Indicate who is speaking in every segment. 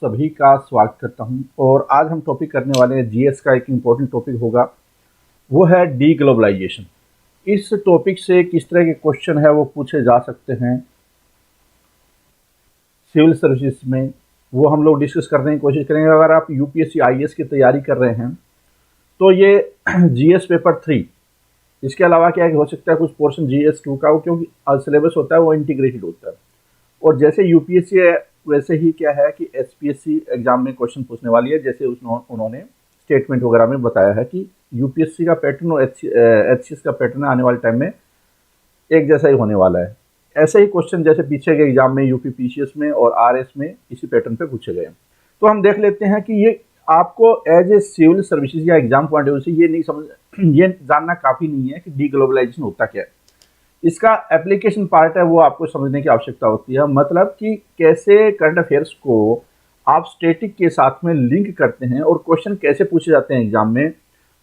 Speaker 1: सभी का स्वागत करता हूं। और आज हम टॉपिक करने वाले हैं जीएस का एक इम्पोर्टेंट टॉपिक होगा, वो है डी ग्लोबलाइजेशन। इस टॉपिक से किस तरह के क्वेश्चन है वो पूछे जा सकते हैं सिविल सर्विसेज में, वो हम लोग डिस्कस करने की कोशिश करेंगे। अगर आप यूपीएससी आईएएस की तैयारी कर रहे हैं तो ये जीएस पेपर 3, इसके अलावा क्या हो सकता है कुछ पोर्शन जीएस 2 का, क्योंकि सिलेबस होता है वो इंटीग्रेटेड होता है। और जैसे यूपीएससी है वैसे ही क्या है कि एसपीएससी एग्जाम में क्वेश्चन पूछने वाली है। जैसे उन्होंने स्टेटमेंट वगैरह में बताया है कि यूपीएससी का पैटर्न और एचसीएस का पैटर्न आने वाले टाइम में एक जैसा ही होने वाला है। ऐसे ही क्वेश्चन जैसे पीछे के एग्जाम में यूपी पीसीएस में और आरएस में इसी पैटर्न पे पूछे गए। तो हम देख लेते हैं कि ये आपको एज ए सिविल सर्विसेज या एग्जाम पॉइंट ऑफ व्यू से ये जानना काफ़ी नहीं है कि डी ग्लोबलाइजेशन होता क्या है। इसका एप्लीकेशन पार्ट है वो आपको समझने की आवश्यकता होती है। मतलब कि कैसे करंट अफेयर्स को आप स्टैटिक के साथ में लिंक करते हैं और क्वेश्चन कैसे पूछे जाते हैं एग्जाम में,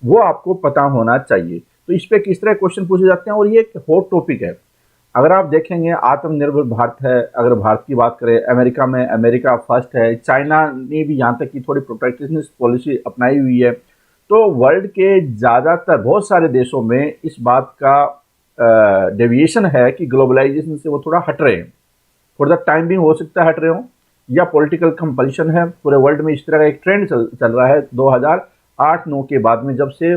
Speaker 1: वो आपको पता होना चाहिए। तो इस पर किस तरह क्वेश्चन पूछे जाते हैं, और ये एक हॉट टॉपिक है। अगर आप देखेंगे आत्मनिर्भर भारत है, अगर भारत की बात करें, अमेरिका में अमेरिका फर्स्ट है, चाइना ने भी यहाँ तक कि थोड़ी प्रोटेक्शनिस्ट पॉलिसी अपनाई हुई है। तो वर्ल्ड के ज़्यादातर बहुत सारे देशों में इस बात का डेविएशन है कि ग्लोबलाइजेशन से वो थोड़ा हट रहे हैं। फॉर द टाइम भी हो सकता है हट रहे हो, या पॉलिटिकल कंपल्शन है। पूरे वर्ल्ड में इस तरह का एक ट्रेंड चल रहा है 2008-9 के बाद में, जब से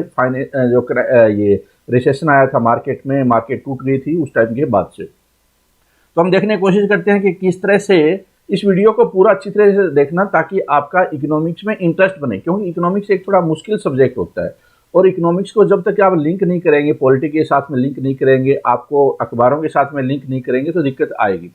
Speaker 1: ये रिसेशन आया था मार्केट में, मार्केट टूट गई थी उस टाइम के बाद से। तो हम देखने की कोशिश करते हैं कि किस तरह से इस वीडियो को पूरा अच्छी तरह से देखना, ताकि आपका इकोनॉमिक्स में इंटरेस्ट बने, क्योंकि इकोनॉमिक्स एक थोड़ा मुश्किल सब्जेक्ट होता है। और इकोनॉमिक्स को जब तक आप लिंक नहीं करेंगे, पॉलिटिक्स के साथ में लिंक नहीं करेंगे, आपको अखबारों के साथ में लिंक नहीं करेंगे, तो दिक्कत आएगी।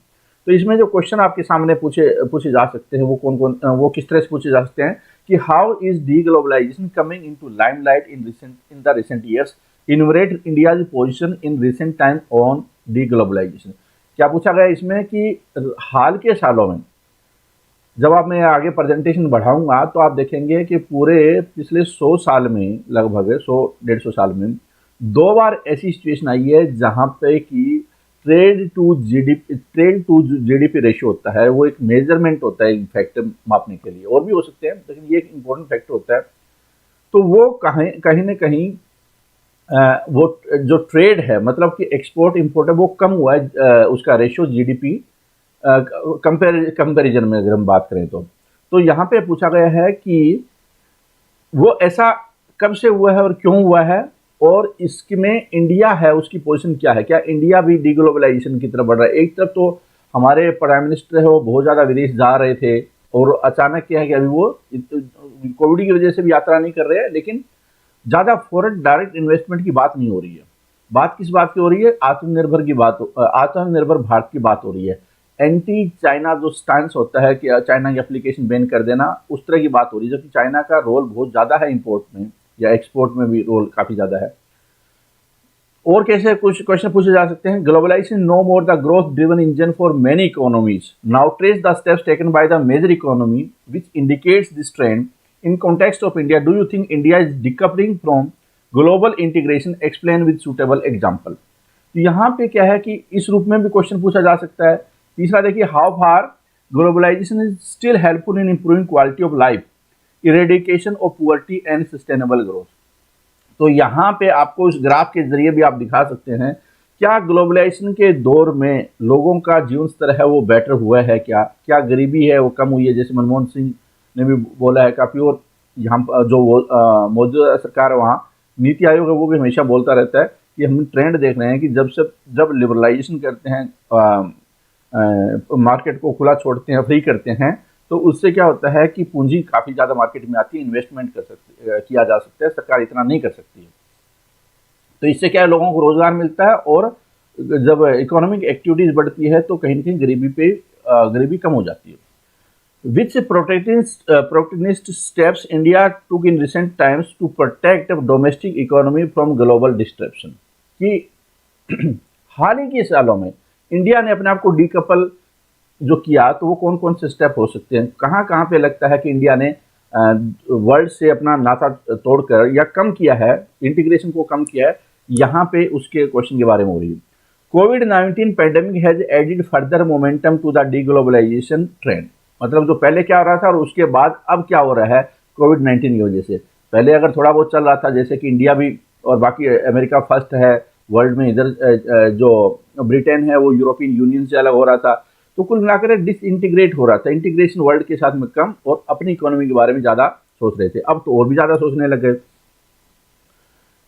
Speaker 1: तो इसमें जो क्वेश्चन आपके सामने पूछे जा सकते हैं वो किस तरह से पूछे जा सकते हैं कि how is the globalization coming into limelight in the recent years, innovate India's position in recent time on the globalization. क्या पूछा गया इसमें कि हाल के सालों में, जब आप मैं आगे प्रेजेंटेशन बढ़ाऊंगा तो आप देखेंगे कि पूरे पिछले 100 साल में, लगभग 100-150 साल में 2 बार ऐसी सिचुएशन आई है जहां पे कि ट्रेड टू जीडीपी रेशियो होता है। वो एक मेजरमेंट होता है फैक्टर मापने के लिए, और भी हो सकते हैं, लेकिन ये एक इम्पोर्टेंट फैक्टर होता है। तो वो कहीं ना कहीं वो जो ट्रेड है, मतलब कि एक्सपोर्ट इंपोर्ट है, वो कम हुआ है, उसका रेशियो जीडीपी कंपैरिजन में अगर हम बात करें तो यहाँ पे पूछा गया है कि वो ऐसा कब से हुआ है और क्यों हुआ है, और इसमें इंडिया है उसकी पोजीशन क्या है। क्या इंडिया भी डी ग्लोबलाइजेशन की तरफ बढ़ रहा है? एक तरफ तो हमारे प्राइम मिनिस्टर है वो बहुत ज़्यादा विदेश जा रहे थे, और अचानक क्या है कि अभी वो कोविड की वजह से भी यात्रा नहीं कर रहे हैं, लेकिन ज़्यादा फॉरेन डायरेक्ट इन्वेस्टमेंट की बात नहीं हो रही है। बात किस बात की हो रही है? आत्मनिर्भर भारत की बात हो रही है। एंटी चाइना जो स्टैंस होता है कि चाइना की एप्लीकेशन बैन कर देना, उस तरह की बात हो रही है, जबकि चाइना का रोल बहुत ज़्यादा है इंपोर्ट में, या एक्सपोर्ट में भी रोल काफ़ी ज़्यादा है। और कैसे कुछ क्वेश्चन पूछे जा सकते हैं? Globalization no more the growth driven engine for many economies, now trace the steps taken by the major economy which indicates this trend in context of India. Do you think India is decoupling from global integration, explain with suitable example. तो यहाँ पे क्या है कि इस रूप में भी क्वेश्चन पूछा जा सकता है। तीसरा देखिए, how far globalization is still helpful in improving quality of life, eradication of poverty and sustainable growth. तो यहाँ पे आपको इस ग्राफ के जरिए भी आप दिखा सकते हैं क्या ग्लोबलाइजेशन के दौर में लोगों का जीवन स्तर है वो बेटर हुआ है, क्या गरीबी है वो कम हुई है। जैसे मनमोहन सिंह ने भी बोला है काफ़ी, और यहाँ जो मौजूदा सरकार है वहाँ नीति आयोग है वो भी हमेशा बोलता रहता है कि हम ट्रेंड देख रहे हैं कि जब लिबरलाइजेशन करते हैं, मार्केट को खुला छोड़ते हैं, फ्री करते हैं, तो उससे क्या होता है कि पूंजी काफ़ी ज़्यादा मार्केट में आती है, इन्वेस्टमेंट किया जा सकता है। सरकार इतना नहीं कर सकती है, तो इससे क्या है, लोगों को रोजगार मिलता है, और जब इकोनॉमिक एक्टिविटीज बढ़ती है तो कहीं ना कहीं गरीबी कम हो जाती है। Which protectionist steps India took in recent times to protect domestic economy from global disruption. कि हाल ही के सालों में इंडिया ने अपने आप को डीकपल जो किया, तो वो कौन कौन से स्टेप हो सकते हैं? कहाँ कहाँ पे लगता है कि इंडिया ने वर्ल्ड से अपना नाता तोड़कर या कम किया है, इंटीग्रेशन को कम किया है, यहाँ पे उसके क्वेश्चन के बारे में हो रही है। कोविड-19 pandemic has added further momentum to the डीग्लोबलाइजेशन trend. मतलब जो पहले क्या हो रहा था और उसके बाद अब क्या हो रहा है कोविड-19 की वजह से। पहले अगर थोड़ा बहुत चल रहा था, जैसे कि इंडिया भी और बाकी अमेरिका फर्स्ट है वर्ल्ड में, इधर जो ब्रिटेन है वो यूरोपियन यूनियन से अलग हो रहा था, तो कुल मिलाकर डिसइंटीग्रेट हो रहा था, इंटीग्रेशन वर्ल्ड के साथ में कम और अपनी इकोनॉमी के बारे में ज़्यादा सोच रहे थे। अब तो और भी ज़्यादा सोचने लग गए।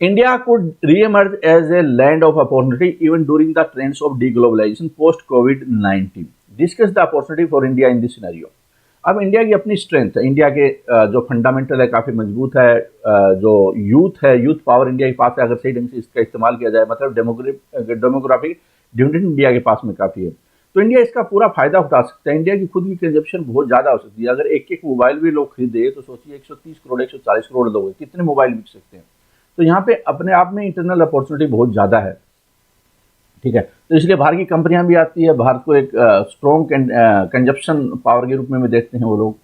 Speaker 1: India could re-emerge as a land of opportunity even during the trends of deglobalization post COVID-19. Discuss the opportunity for India in this scenario. अब इंडिया की अपनी स्ट्रेंथ है, इंडिया के जो फंडामेंटल है काफ़ी मजबूत है, जो यूथ है, यूथ पावर इंडिया के पास है, अगर सही ढंग से इसका इस्तेमाल किया जाए, मतलब डेमोग्राफिक डिविडेंड इंडिया के पास में काफ़ी है, तो इंडिया इसका पूरा फायदा उठा सकता है। इंडिया की खुद की कंजप्शन बहुत ज़्यादा हो सकती है। अगर एक एक मोबाइल भी लोग खरीदे तो सोचिए 130 करोड़ 140 करोड़ लोग हैं, कितने मोबाइल बिक सकते हैं। तो यहाँ पे अपने आप में इंटरनल अपॉर्चुनिटी बहुत ज़्यादा है, ठीक है। तो इसलिए बाहर की कंपनियां भी आती है, भारत को एक स्ट्रॉन्ग कंजप्शन पावर के रूप में भी देखते हैं वो लोग।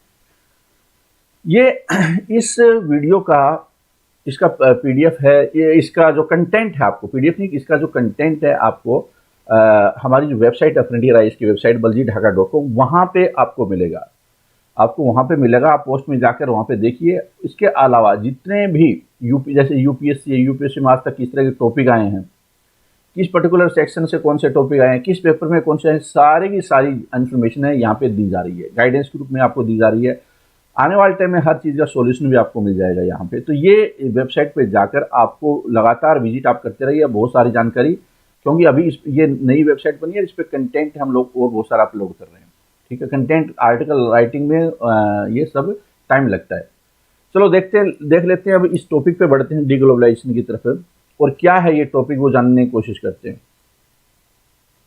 Speaker 1: ये इस वीडियो का इसका पीडीएफ है, ये इसका जो कंटेंट है आपको, पीडीएफ नहीं, इसका जो कंटेंट है आपको हमारी जो वेबसाइट है फ्रंटियर आईएएस की वेबसाइट baljeetdhaka.com, वहाँ पे आपको मिलेगा। आपको वहाँ पे मिलेगा, आप पोस्ट में जाकर वहाँ पे देखिए। इसके अलावा जितने भी जैसे यूपीएससी में आज तक किस तरह के टॉपिक आए हैं, किस पर्टिकुलर सेक्शन से कौन से टॉपिक आए हैं, किस पेपर में कौन से हैं, सारे की सारी इन्फॉर्मेशन है यहाँ पे दी जा रही है, गाइडेंस के रूप में आपको दी जा रही है। आने वाले टाइम में हर चीज़ का सॉल्यूशन भी आपको मिल जाएगा यहाँ पे। तो ये वेबसाइट पे जाकर आपको लगातार विजिट आप करते रहिए, बहुत सारी जानकारी, क्योंकि अभी ये नई वेबसाइट बनी है, इस पर कंटेंट हम लोग और बहुत सारा अपलोड कर रहे हैं, ठीक है। कंटेंट आर्टिकल राइटिंग में ये सब टाइम लगता है। चलो देख लेते हैं, अब इस टॉपिक पे बढ़ते हैं, डीग्लोबलाइजेशन की तरफ। और क्या है ये टॉपिक वो जानने की कोशिश करते हैं,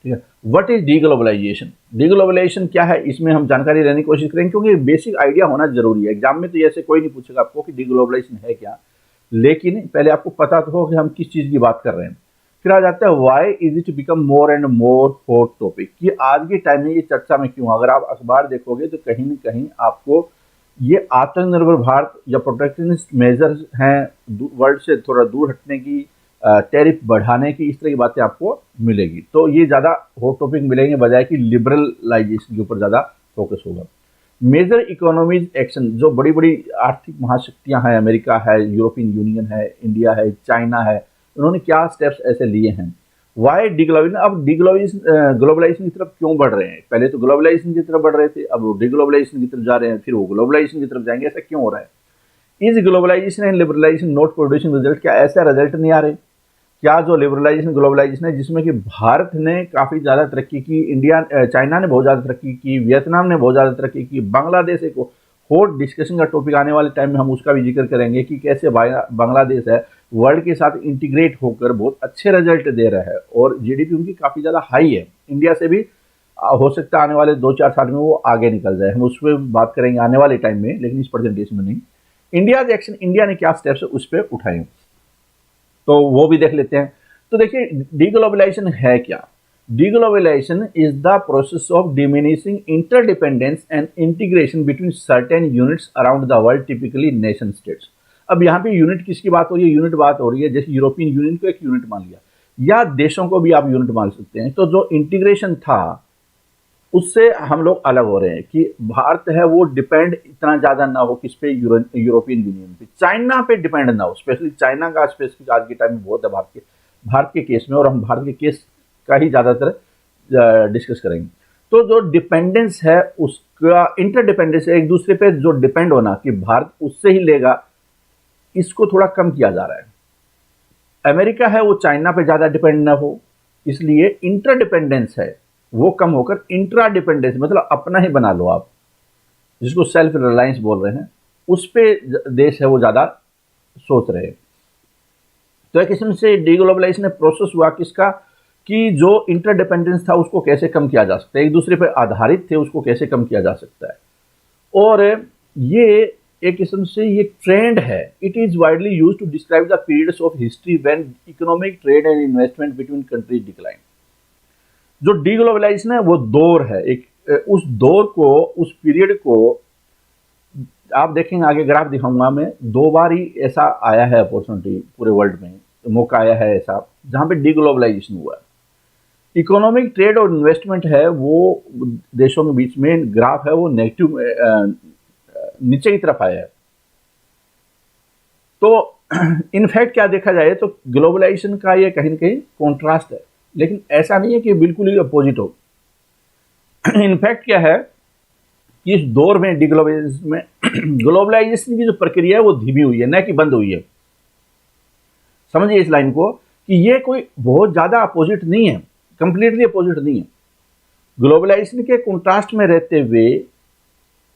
Speaker 1: ठीक है। What is डीग्लोबलाइजेशन? डीग्लोबलाइजेशन क्या है, इसमें हम जानकारी लेने की कोशिश करेंगे, क्योंकि बेसिक आइडिया होना जरूरी है। एग्जाम में तो ऐसे कोई नहीं पूछेगा आपको कि डीग्लोबलाइजेशन है क्या, लेकिन पहले आपको पता तो हो कि हम किस चीज़ की बात कर रहे हैं। फिर आ जाता है why is it become more and more hot topic, कि आज के टाइम में ये चर्चा में क्यों। अगर आप अखबार देखोगे तो कहीं न कहीं आपको ये आत्मनिर्भर भारत या प्रोटेक्शनिस्ट मेजर्स हैं, वर्ल्ड से थोड़ा दूर हटने की, टैरिफ बढ़ाने की, इस तरह की बातें आपको मिलेगी। तो ये ज़्यादा हॉट टॉपिक मिलेंगे, बजाय कि लिबरलाइजेशन के ऊपर ज़्यादा फोकस होगा। मेजर इकोनॉमीज एक्शन, जो बड़ी बड़ी आर्थिक महाशक्तियां हैं, अमेरिका है, यूरोपियन यूनियन है, इंडिया है, चाइना है, उन्होंने क्या स्टेप्स ऐसे लिए हैं। वाई डिग्लोबलाइजेशन, अब ग्लोबलाइजेशन की तरफ क्यों बढ़ रहे हैं? पहले तो ग्लोबलाइजेशन की तरफ बढ़ रहे थे, अब वो डिग्लोबलाइजेशन की तरफ जा रहे हैं, फिर वो ग्लोबलाइजेशन की तरफ जाएंगे, ऐसा क्यों हो रहा है? Is globalization and liberalization not producing result, क्या ऐसा रिजल्ट नहीं आ रहे? क्या जो लिबरलाइजेशन ग्लोबलाइजेशन है, जिसमें कि भारत ने काफ़ी ज़्यादा तरक्की की, चाइना ने बहुत ज़्यादा तरक्की की, वियतनाम ने बहुत ज़्यादा तरक्की की, बांग्लादेश एक हॉट डिस्कशन का टॉपिक आने वाले टाइम में हम उसका भी जिक्र करेंगे कि कैसे बांग्लादेश है वर्ल्ड के साथ इंटीग्रेट होकर बहुत अच्छे रिजल्ट दे रहा है और जीडीपी उनकी काफ़ी ज़्यादा हाई है, इंडिया से भी हो सकता है आने वाले 2-4 साल में वो आगे निकल जाए। हम उस पर बात करेंगे आने वाले टाइम में, लेकिन इस प्रेजेंटेशन में नहीं। इंडिया के एक्शन, इंडिया ने क्या स्टेप्स उस पर उठाए, तो वो भी देख लेते हैं। तो देखिए डीग्लोबलाइजेशन है क्या? Deglobalisation is the process of diminishing interdependence and integration between certain units around the world, typically nation states. अब यहाँ पे यूनिट किसकी बात हो रही है? यूनिट बात हो रही है, जैसे यूरोपियन यूनियन को एक यूनिट मान लिया, या देशों को भी आप यूनिट मान सकते हैं। तो जो इंटीग्रेशन था उससे हम लोग अलग हो रहे हैं कि भारत है वो डिपेंड इतना ज़्यादा ना हो किस पे, यूरोपियन यूनियन पे, चाइना पे डिपेंड ना हो। स्पेशली चाइना का स्पेसिफिक आज के टाइम में बहुत है भारत के केस में, और हम भारत के केस का ही ज़्यादातर डिस्कस करेंगे। तो जो डिपेंडेंस है उसका, इंटरडिपेंडेंस है, एक दूसरे पे जो डिपेंड होना कि भारत उससे ही लेगा, इसको थोड़ा कम किया जा रहा है। अमेरिका है वो चाइना पे ज़्यादा डिपेंड ना हो, इसलिए इंटरडिपेंडेंस है वो कम होकर इंट्रा डिपेंडेंस, मतलब अपना ही बना लो आप, जिसको सेल्फ रिलायंस बोल रहे हैं, उस पे देश है वो ज़्यादा सोच रहे हैं। तो एक किस्म से डीग्लोबलाइजेशन में प्रोसेस हुआ किसका, कि जो इंटरडिपेंडेंस था उसको कैसे कम किया जा सकता है, एक दूसरे पर आधारित थे उसको कैसे कम किया जा सकता है। और ये एक किस्म से ये ट्रेंड है। It is widely use to describe the periods of history when economic, trade and investment between countries decline. जो डीग्लोबलाइजेशन है वो दौर है, एक उस दौर को, उस पीरियड को आप देखेंगे, आगे ग्राफ दिखाऊंगा मैं, 2 बार ही ऐसा आया है अपॉर्चुनिटी पूरे वर्ल्ड में, तो मौका आया है ऐसा जहां पे डीग्लोबलाइजेशन हुआ है। इकोनॉमिक ट्रेड और इन्वेस्टमेंट है वो देशों के बीच में ग्राफ है वो नेगेटिव नीचे की तरफ आया है। तो इनफैक्ट क्या देखा जाए तो ग्लोबलाइजेशन का ये कहीं ना कहीं कॉन्ट्रास्ट है, लेकिन ऐसा नहीं है कि बिल्कुल ही अपोजिट हो। इनफैक्ट क्या है कि इस दौर में डिग्लोबलाइजेशन में ग्लोबलाइजेशन की जो प्रक्रिया है वो धीमी हुई है, न कि बंद हुई है। समझिए इस लाइन को कि ये कोई बहुत ज्यादा अपोजिट नहीं है, कंप्लीटली अपोजिट नहीं है। ग्लोबलाइजेशन के कॉन्ट्रास्ट में रहते हुए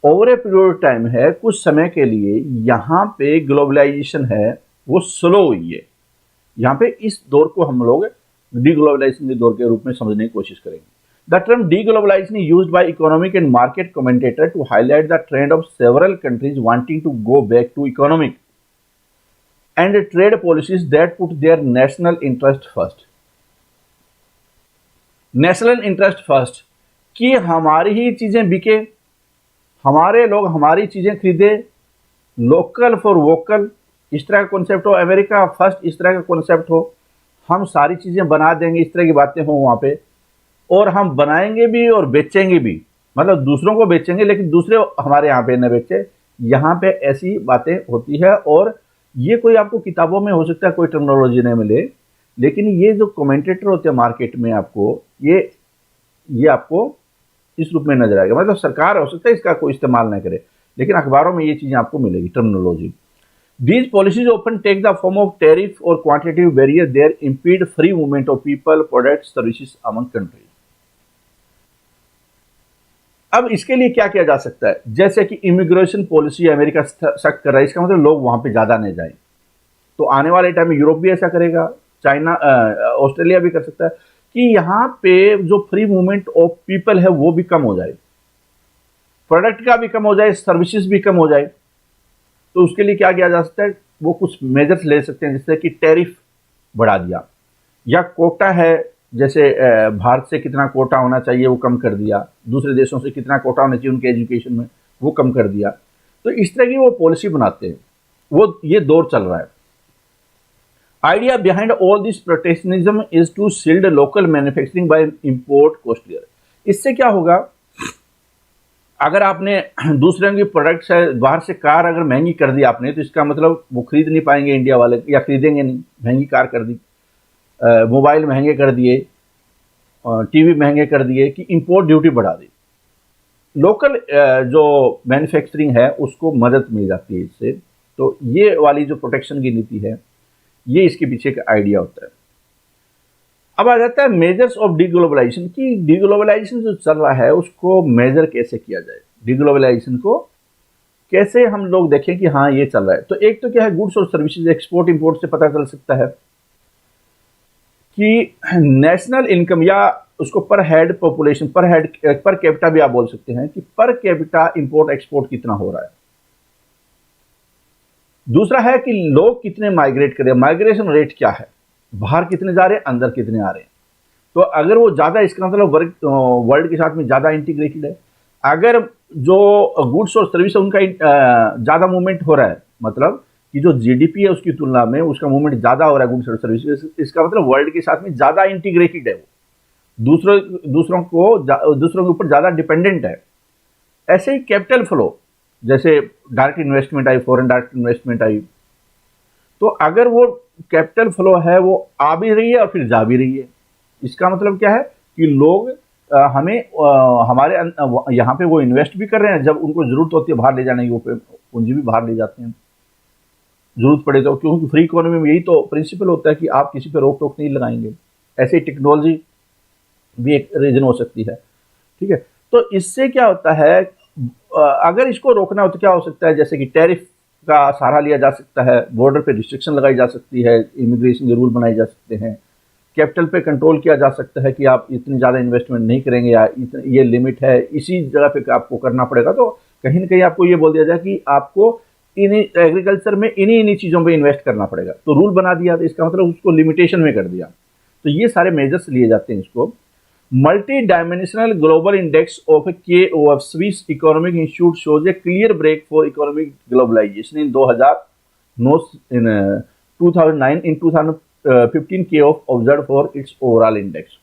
Speaker 1: ओवर ए पीरियड टाइम है, कुछ समय के लिए यहाँ पे ग्लोबलाइजेशन है वो स्लो हुई है। यहाँ पे इस दौर को हम लोग डीग्लोबलाइजेशन के दौर के रूप में समझने की कोशिश करेंगे। The term deglobalisation is used by economic and market commentator to highlight the trend of several countries wanting to go back to economic and trade policies that put their national interest first. National interest first कि हमारी ही चीजें बिके, हमारे लोग हमारी चीजें खरीदे, local for vocal इस तरह का कॉन्सेप्ट हो, अमेरिका फर्स्ट इस तरह का कॉन्सेप्ट हो, हम सारी चीजें बना देंगे, इस तरह की बातें हो वहां पे, और हम बनाएंगे भी और बेचेंगे भी, मतलब दूसरों को बेचेंगे लेकिन दूसरे हमारे यहाँ पे न बेचे। यहाँ पे ऐसी बातें होती है और ये कोई आपको किताबों में हो सकता है कोई टर्मिनोलॉजी नहीं मिले, लेकिन ये जो कमेंटेटर होते हैं मार्केट में आपको ये आपको इस रूप में नजर आएगा। मतलब सरकार हो सकता है इसका कोई इस्तेमाल ना करे, लेकिन अखबारों में ये चीजें आपको मिलेगी terminology. These policies often take the form of tariff or quantitative barrier that impede free movement of people, products, services among countries. अब इसके लिए क्या किया जा सकता है, जैसे कि इमिग्रेशन पॉलिसी अमेरिका सख्त कर रहा है, इसका मतलब लोग वहां पे ज्यादा नहीं जाए। तो आने वाले टाइम में यूरोप भी ऐसा करेगा, चाइना ऑस्ट्रेलिया भी कर सकता है कि यहाँ पे जो फ्री मूवमेंट ऑफ पीपल है वो भी कम हो जाए, प्रोडक्ट का भी कम हो जाए, सर्विसेज भी कम हो जाए। तो उसके लिए क्या किया जा सकता है, वो कुछ मेजर्स ले सकते हैं, जैसे कि टैरिफ बढ़ा दिया, या कोटा है, जैसे भारत से कितना कोटा होना चाहिए वो कम कर दिया, दूसरे देशों से कितना कोटा होना चाहिए उनके एजुकेशन में वो कम कर दिया। तो इस तरह की वो पॉलिसी बनाते हैं, वो ये दौर चल रहा है। Idea behind all this protectionism is to shield local manufacturing by import costlier. इससे क्या होगा, अगर आपने दूसरे की प्रोडक्ट्स है बाहर से कार अगर महंगी कर दी आपने, तो इसका मतलब वो खरीद नहीं पाएंगे इंडिया वाले, या खरीदेंगे नहीं, महंगी कार कर दी, मोबाइल महंगे कर दिए, टीवी महंगे कर दिए, कि इंपोर्ट ड्यूटी बढ़ा दी। लोकल जो मैन्युफैक्चरिंग है उसको मदद मिल जाती है इससे। तो ये वाली जो प्रोटेक्शन की नीति है ये इसके पीछे का आइडिया होता है। अब आ जाता है मेजर्स ऑफ डीग्लोबलाइजेशन की डीग्लोबलाइजेशन जो चल रहा है उसको मेजर कैसे किया जाए, डीग्लोबलाइजेशन को कैसे हम लोग देखें कि हाँ ये चल रहा है। तो एक तो क्या है, गुड्स और सर्विसेज एक्सपोर्ट इंपोर्ट से पता चल सकता है कि नेशनल इनकम, या उसको पर हेड पॉपुलेशन, पर कैपिटा भी आप बोल सकते हैं कि पर कैपिटा इंपोर्ट एक्सपोर्ट कितना हो रहा है। दूसरा है कि लोग कितने माइग्रेट कर रहे हैं, माइग्रेशन रेट क्या है, बाहर कितने जा रहे हैं, अंदर कितने आ रहे हैं। तो अगर वो ज्यादा, इसका मतलब वर्ल्ड के साथ में ज्यादा इंटीग्रेटेड है। अगर जो गुड्स और सर्विस उनका ज्यादा मूवमेंट हो रहा है, मतलब कि जो जीडीपी है उसकी तुलना में उसका मूवमेंट ज्यादा हो रहा है गुड्स और सर्विस, इसका मतलब वर्ल्ड के साथ में ज्यादा इंटीग्रेटेड है, वो दूसरों के ऊपर ज्यादा डिपेंडेंट है। ऐसे ही कैपिटल फ्लो, जैसे डायरेक्ट इन्वेस्टमेंट आई, फॉरेन डायरेक्ट इन्वेस्टमेंट आई, तो अगर वो कैपिटल फ्लो है वो आ भी रही है और फिर जा भी रही है, इसका मतलब क्या है कि लोग हमारे यहाँ पे वो इन्वेस्ट भी कर रहे हैं, जब उनको जरूरत होती है बाहर ले जाने की, वो पूंजी भी बाहर ले जाते हैं जरूरत पड़े तो, क्योंकि फ्री इकोनॉमी में यही तो प्रिंसिपल होता है कि आप किसी पे रोक टोक नहीं लगाएंगे। ऐसे ही टेक्नोलॉजी भी एक रीजन हो सकती है, ठीक है। तो इससे क्या होता है, अगर इसको रोकना हो तो क्या हो सकता है, जैसे कि टैरिफ का सहारा लिया जा सकता है, बॉर्डर पे रिस्ट्रिक्शन लगाई जा सकती है, इमिग्रेशन के रूल बनाए जा सकते हैं, कैपिटल पे कंट्रोल किया जा सकता है कि आप इतनी ज़्यादा इन्वेस्टमेंट नहीं करेंगे, या ये लिमिट है, इसी जगह पे आपको करना पड़ेगा। तो कहीं ना कहीं आपको ये बोल दिया जाए कि आपको इन्हीं एग्रीकल्चर में इन्हीं चीज़ों पे इन्वेस्ट करना पड़ेगा, तो रूल बना दिया, तो इसका मतलब उसको लिमिटेशन में कर दिया। तो ये सारे मेजर्स लिए जाते हैं इसको। Multi dimensional global index of KOF Swiss economic institute shows a clear break for economic globalization in 2009 in 2015 KOF observe for its overall index.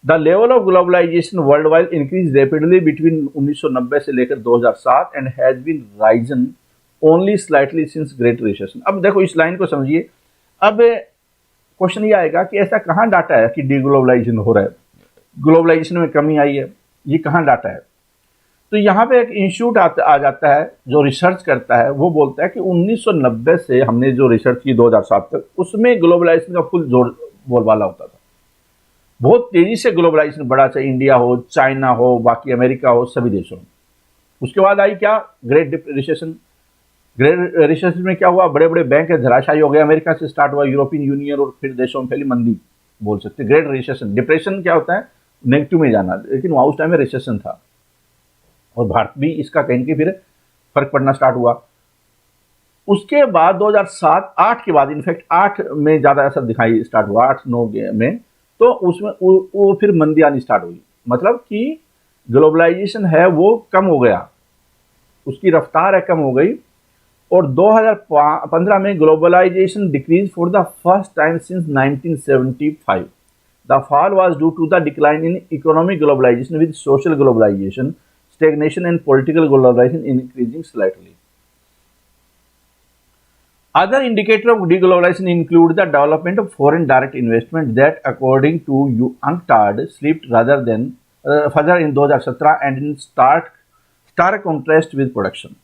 Speaker 1: The level of globalization world wide increase rapidly between 1990 से लेकर 2007 and has been risen only slightly since great recession. अब देखो इस line को समझिए। अब question ये आएगा कि ऐसा कहाँ डाटा है कि डीग्लोबलाइजेशन हो रहा है, ग्लोबलाइजेशन में कमी आई है, ये कहाँ डाटा है? तो यहाँ पे एक इंस्टीट्यूट आ जाता है जो रिसर्च करता है, वो बोलता है कि 1990 से हमने जो रिसर्च की 2007 तक, उसमें ग्लोबलाइजेशन का फुल जोर बोलबाला होता था। बहुत तेजी से ग्लोबलाइजेशन बढ़ा, चाहे इंडिया हो, चाइना हो, बाकी अमेरिका हो, सभी देशों में। उसके बाद आई क्या? Great recession. ग्रेट रिसेशन में क्या हुआ? बड़े बड़े बैंक धराशायी हो गए। अमेरिका से स्टार्ट हुआ, यूरोपियन यूनियन और फिर देशों में फैली मंदी बोल सकते। ग्रेट रिसेशन, डिप्रेशन क्या होता है? नेगेटिव में जाना, लेकिन वहाँ उस टाइम में रिसेशन था और भारत भी इसका कहीं के फिर फर्क पड़ना स्टार्ट हुआ। उसके बाद 2007-8 के बाद, इनफैक्ट 8 में ज़्यादा असर दिखाई स्टार्ट हुआ, 8-9 में, तो उसमें वो फिर मंदी आनी स्टार्ट हुई। मतलब कि ग्लोबलाइजेशन है वो कम हो गया, उसकी रफ्तार है कम हो गई। और 2015 में globalization decrease for the first time since 1975। The fall was due to the decline in economic globalization with social globalization, stagnation and political globalization increasing slightly. Other indicators of deglobalization include the development of foreign direct investment that, according to UNCTAD, slipped rather than further in 2017 and in stark contrast with production.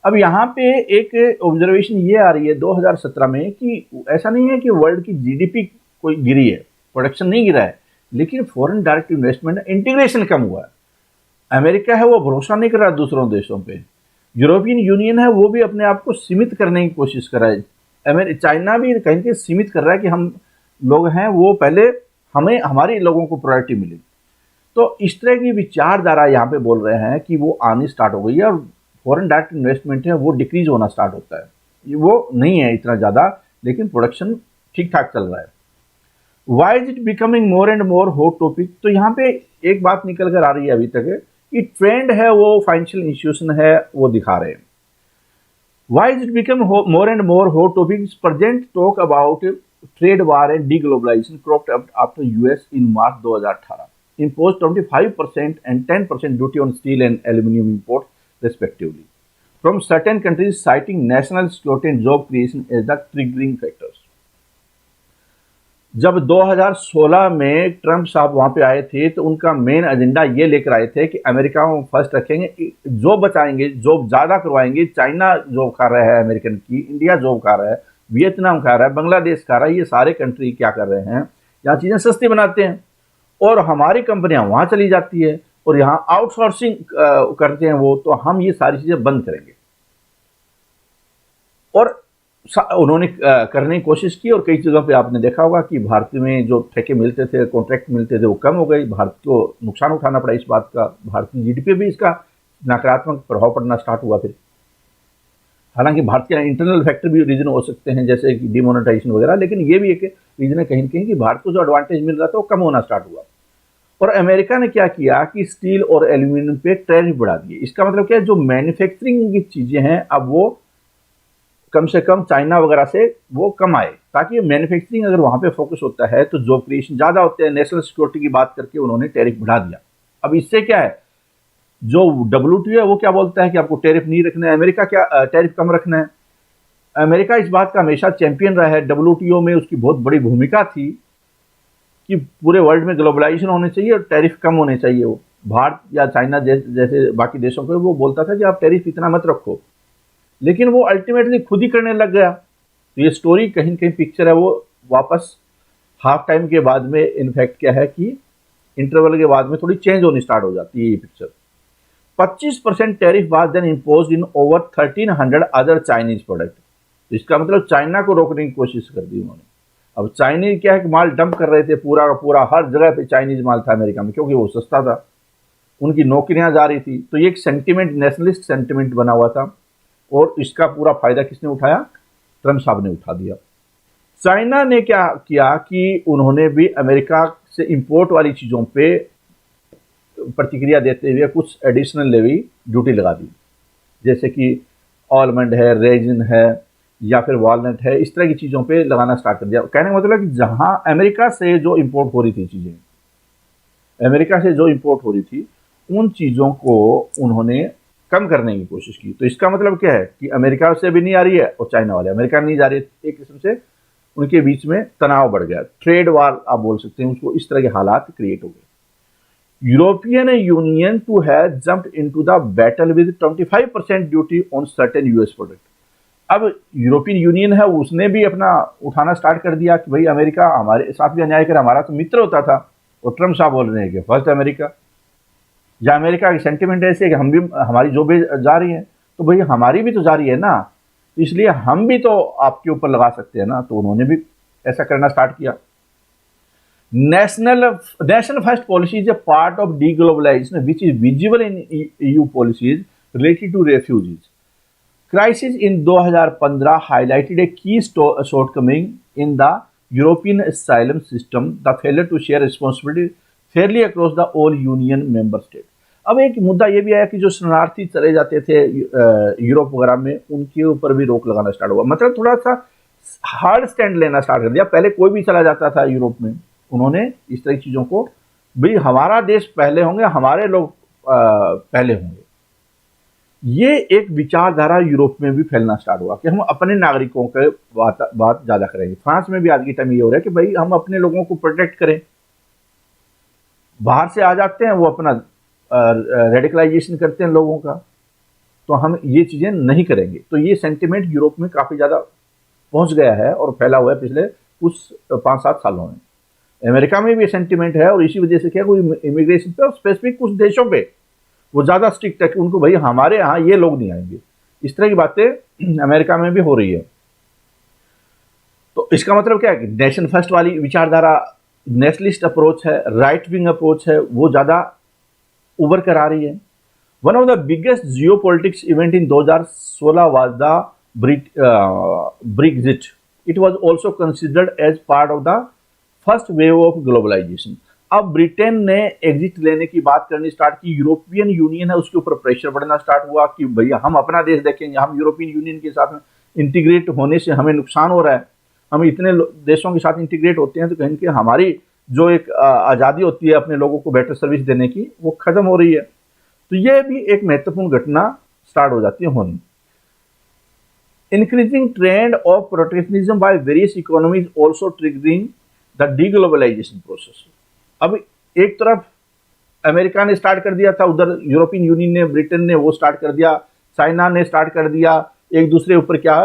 Speaker 1: अब यहाँ पे एक observation ये आ रही है 2017 में कि ऐसा नहीं है कि वर्ल्ड की जीडीपी कोई गिरी है, प्रोडक्शन नहीं गिरा है, लेकिन फॉरेन डायरेक्ट इन्वेस्टमेंट इंटीग्रेशन कम हुआ है। अमेरिका है वो भरोसा नहीं कर रहा दूसरों देशों पे, यूरोपियन यूनियन है वो भी अपने आप को सीमित करने की कोशिश कर रहा है, चाइना भी कहीं के सीमित कर रहा है कि हम लोग हैं वो पहले हमें हमारे लोगों को प्रायोरिटी मिले। तो इस तरह की विचारधारा यहाँ पे बोल रहे हैं कि वो आनी स्टार्ट हो गई है और फॉरेन डायरेक्ट इन्वेस्टमेंट है वो डिक्रीज होना स्टार्ट होता है। वो नहीं है इतना ज़्यादा, लेकिन प्रोडक्शन ठीक ठाक चल रहा है। Why is it becoming more and more hot topic? तो यहाँ पे एक बात निकल कर आ रही है अभी तक कि ट्रेंड है वो फाइनेंशियल इंस्टीट्यूशन है वो दिखा रहे हैं। Why is it become more and more hot topic? Present talk about trade war and deglobalisation cropped up after US in March 2018 imposed 25% and 10% duty on steel and aluminum imports respectively from certain countries, citing national security and job creation as the triggering factors. जब 2016 में Trump साहब वहां पे आए थे तो उनका main agenda ये लेकर आए थे कि अमेरिका को फर्स्ट रखेंगे, जॉब बचाएंगे, जॉब ज़्यादा करवाएंगे। चाइना जॉब खा रहा है अमेरिकन की, इंडिया जॉब खा रहा है, वियतनाम खा रहा है, बांग्लादेश खा रहा है, ये सारे कंट्री क्या कर रहे हैं, यहाँ चीज़ें सस्ती बनाते हैं और हमारी कंपनियां वहाँ चली जाती है और यहाँ आउटसोर्सिंग करते हैं वो, तो हम ये सारी चीज़ें बंद करेंगे। और उन्होंने करने की कोशिश की और कई चीज़ों पे आपने देखा होगा कि भारत में जो ठेके मिलते थे, कॉन्ट्रैक्ट मिलते थे, वो कम हो गई। भारत को नुकसान उठाना पड़ा इस बात का, भारत की जीडीपी भी इसका नकारात्मक प्रभाव पड़ना स्टार्ट हुआ फिर। हालांकि भारत के इंटरनल फैक्टर भी रीजन हो सकते हैं जैसे कि डिमोनेटाइजेशन वगैरह, लेकिन ये भी एक रीजन है कहीं ना कहीं कि भारत को जो एडवांटेज मिल रहा था वो कम होना स्टार्ट हुआ। और अमेरिका ने क्या किया कि स्टील और एल्यूमिनियम पे टैरिफ बढ़ा दिए। इसका मतलब क्या है, जो मैन्युफैक्चरिंग की चीज़ें हैं अब वो कम से कम चाइना वगैरह से वो कम आए, ताकि मैन्युफैक्चरिंग अगर वहाँ पे फोकस होता है तो जॉब क्रिएशन ज़्यादा होते हैं। नेशनल सिक्योरिटी की बात करके उन्होंने टैरिफ बढ़ा दिया। अब इससे क्या है, जो WTO है वो क्या बोलता है कि आपको टैरिफ नहीं रखना है, अमेरिका क्या टैरिफ कम रखना है। अमेरिका इस बात का हमेशा चैंपियन रहा है, WTO में उसकी बहुत बड़ी भूमिका थी कि पूरे वर्ल्ड में ग्लोबलाइजेशन होने चाहिए और टैरिफ कम होने चाहिए। वो भारत या चाइना जैसे बाकी देशों पे वो बोलता था कि आप टैरिफ इतना मत रखो, लेकिन वो अल्टीमेटली खुद ही करने लग गया। तो ये स्टोरी कहीं कहीं पिक्चर है वो वापस हाफ टाइम के बाद में, इनफैक्ट क्या है कि इंटरवल के बाद में थोड़ी चेंज होनी स्टार्ट हो जाती है ये picture. 25% tariff was then imposed in over 1300 other Chinese product. तो इसका मतलब चाइना को रोकने की कोशिश कर दी उन्होंने। अब चाइनीज क्या है कि माल डंप कर रहे थे, पूरा का पूरा हर जगह पे चाइनीज माल था अमेरिका में, क्योंकि वो सस्ता था, उनकी नौकरियां जा रही थी। तो ये एक सेंटिमेंट, नेशनलिस्ट सेंटिमेंट बना हुआ था और इसका पूरा फायदा किसने उठाया? ट्रंप साहब ने उठा दिया। चाइना ने क्या किया कि उन्होंने भी अमेरिका से इंपोर्ट वाली चीज़ों पे प्रतिक्रिया देते हुए कुछ एडिशनल लेवी ड्यूटी लगा दी, जैसे कि आलमंड है, रेजिन है या फिर वॉलनट है, इस तरह की चीज़ों पे लगाना स्टार्ट कर दिया। कहने का मतलब कि जहां अमेरिका से जो इंपोर्ट हो रही थी चीज़ें अमेरिका से जो इंपोर्ट हो रही थी उन चीज़ों को उन्होंने कम करने की कोशिश की। तो इसका मतलब क्या है कि अमेरिका से भी नहीं आ रही है और चाइना वाले अमेरिका नहीं जा रही है, एक किस्म से उनके बीच में तनाव बढ़ गया, ट्रेड वार आप बोल सकते हैं उसको, इस तरह के हालात क्रिएट हो गए। European Union too has jumped into the battle with 25% duty on certain US product. अब यूरोपियन यूनियन है उसने भी अपना उठाना स्टार्ट कर दिया कि भाई अमेरिका हमारे साथ भी अन्याय करे, हमारा तो मित्र होता था। और ट्रम्प साहब बोल रहे हैं कि फर्स्ट अमेरिका, या अमेरिका की सेंटिमेंट ऐसे है कि हम भी, हमारी जो भी जा रही है तो भाई हमारी भी तो जा रही है ना, इसलिए हम भी तो आपके ऊपर लगा सकते हैं ना। तो उन्होंने भी ऐसा करना स्टार्ट किया। National first policy is a part of deglobalisation which is visible in EU policies related to refugees crisis in 2015 highlighted a key shortcoming in the European asylum system, the failure to share responsibility fairly across the all union member state। अब एक मुद्दा ये भी आया कि जो शरणार्थी चले जाते थे यूरोप वगैरह में, उनके ऊपर भी रोक लगाना स्टार्ट हुआ। मतलब थोड़ा सा हार्ड स्टैंड लेना स्टार्ट कर दिया। पहले कोई भी चला जाता था यूरोप में, उन्होंने इस तरह की चीज़ों को, भाई हमारा देश पहले होंगे, हमारे लोग पहले होंगे, ये एक विचारधारा यूरोप में भी फैलना स्टार्ट हुआ कि हम अपने नागरिकों के बात ज़्यादा करेंगे। फ्रांस में भी आज के टाइम ये हो रहा है कि भाई हम अपने लोगों को प्रोटेक्ट करें। बाहर से आ जाते हैं वो अपना रेडिकलाइजेशन करते हैं लोगों का, तो हम ये चीज़ें नहीं करेंगे। तो ये सेंटिमेंट यूरोप में काफ़ी ज़्यादा पहुंच गया है और फैला हुआ है पिछले कुछ 5-7 सालों में। अमेरिका में भी सेंटिमेंट है और इसी वजह से क्या, कोई इमिग्रेशन पे और स्पेसिफिक कुछ देशों पे वो ज़्यादा स्ट्रिक्ट है कि उनको भाई हमारे यहाँ ये लोग नहीं आएंगे। इस तरह की बातें अमेरिका में भी हो रही है। तो इसका मतलब क्या है कि नेशन फर्स्ट वाली विचारधारा, नेशनलिस्ट अप्रोच है, राइट विंग अप्रोच है, वो ज़्यादा उभर कर आ रही है। One of the biggest geopolitics event in 2016 was the Brexit. It was also considered as part of the first wave of globalization. अब ब्रिटेन ने एग्जिट लेने की बात करनी स्टार्ट की, यूरोपियन यूनियन है उसके ऊपर प्रेशर बढ़ना स्टार्ट हुआ कि भैया हम अपना देश देखेंगे, हम यूरोपियन यूनियन के साथ इंटीग्रेट होने से हमें नुकसान हो रहा है, हम इतने देशों के साथ इंटीग्रेट होते हैं तो कहीं कि हमारी जो एक आज़ादी होती है अपने लोगों को बेटर सर्विस देने की, वो खत्म हो रही है। तो ये भी एक महत्वपूर्ण घटना स्टार्ट हो जाती है होनी। Increasing trend of protectionism by various economies also triggering the deglobalisation process. अब एक तरफ अमेरिका ने स्टार्ट कर दिया था, उधर यूरोपियन यूनियन ने, ब्रिटेन ने वो स्टार्ट कर दिया, चाइना ने स्टार्ट कर दिया, एक दूसरे ऊपर क्या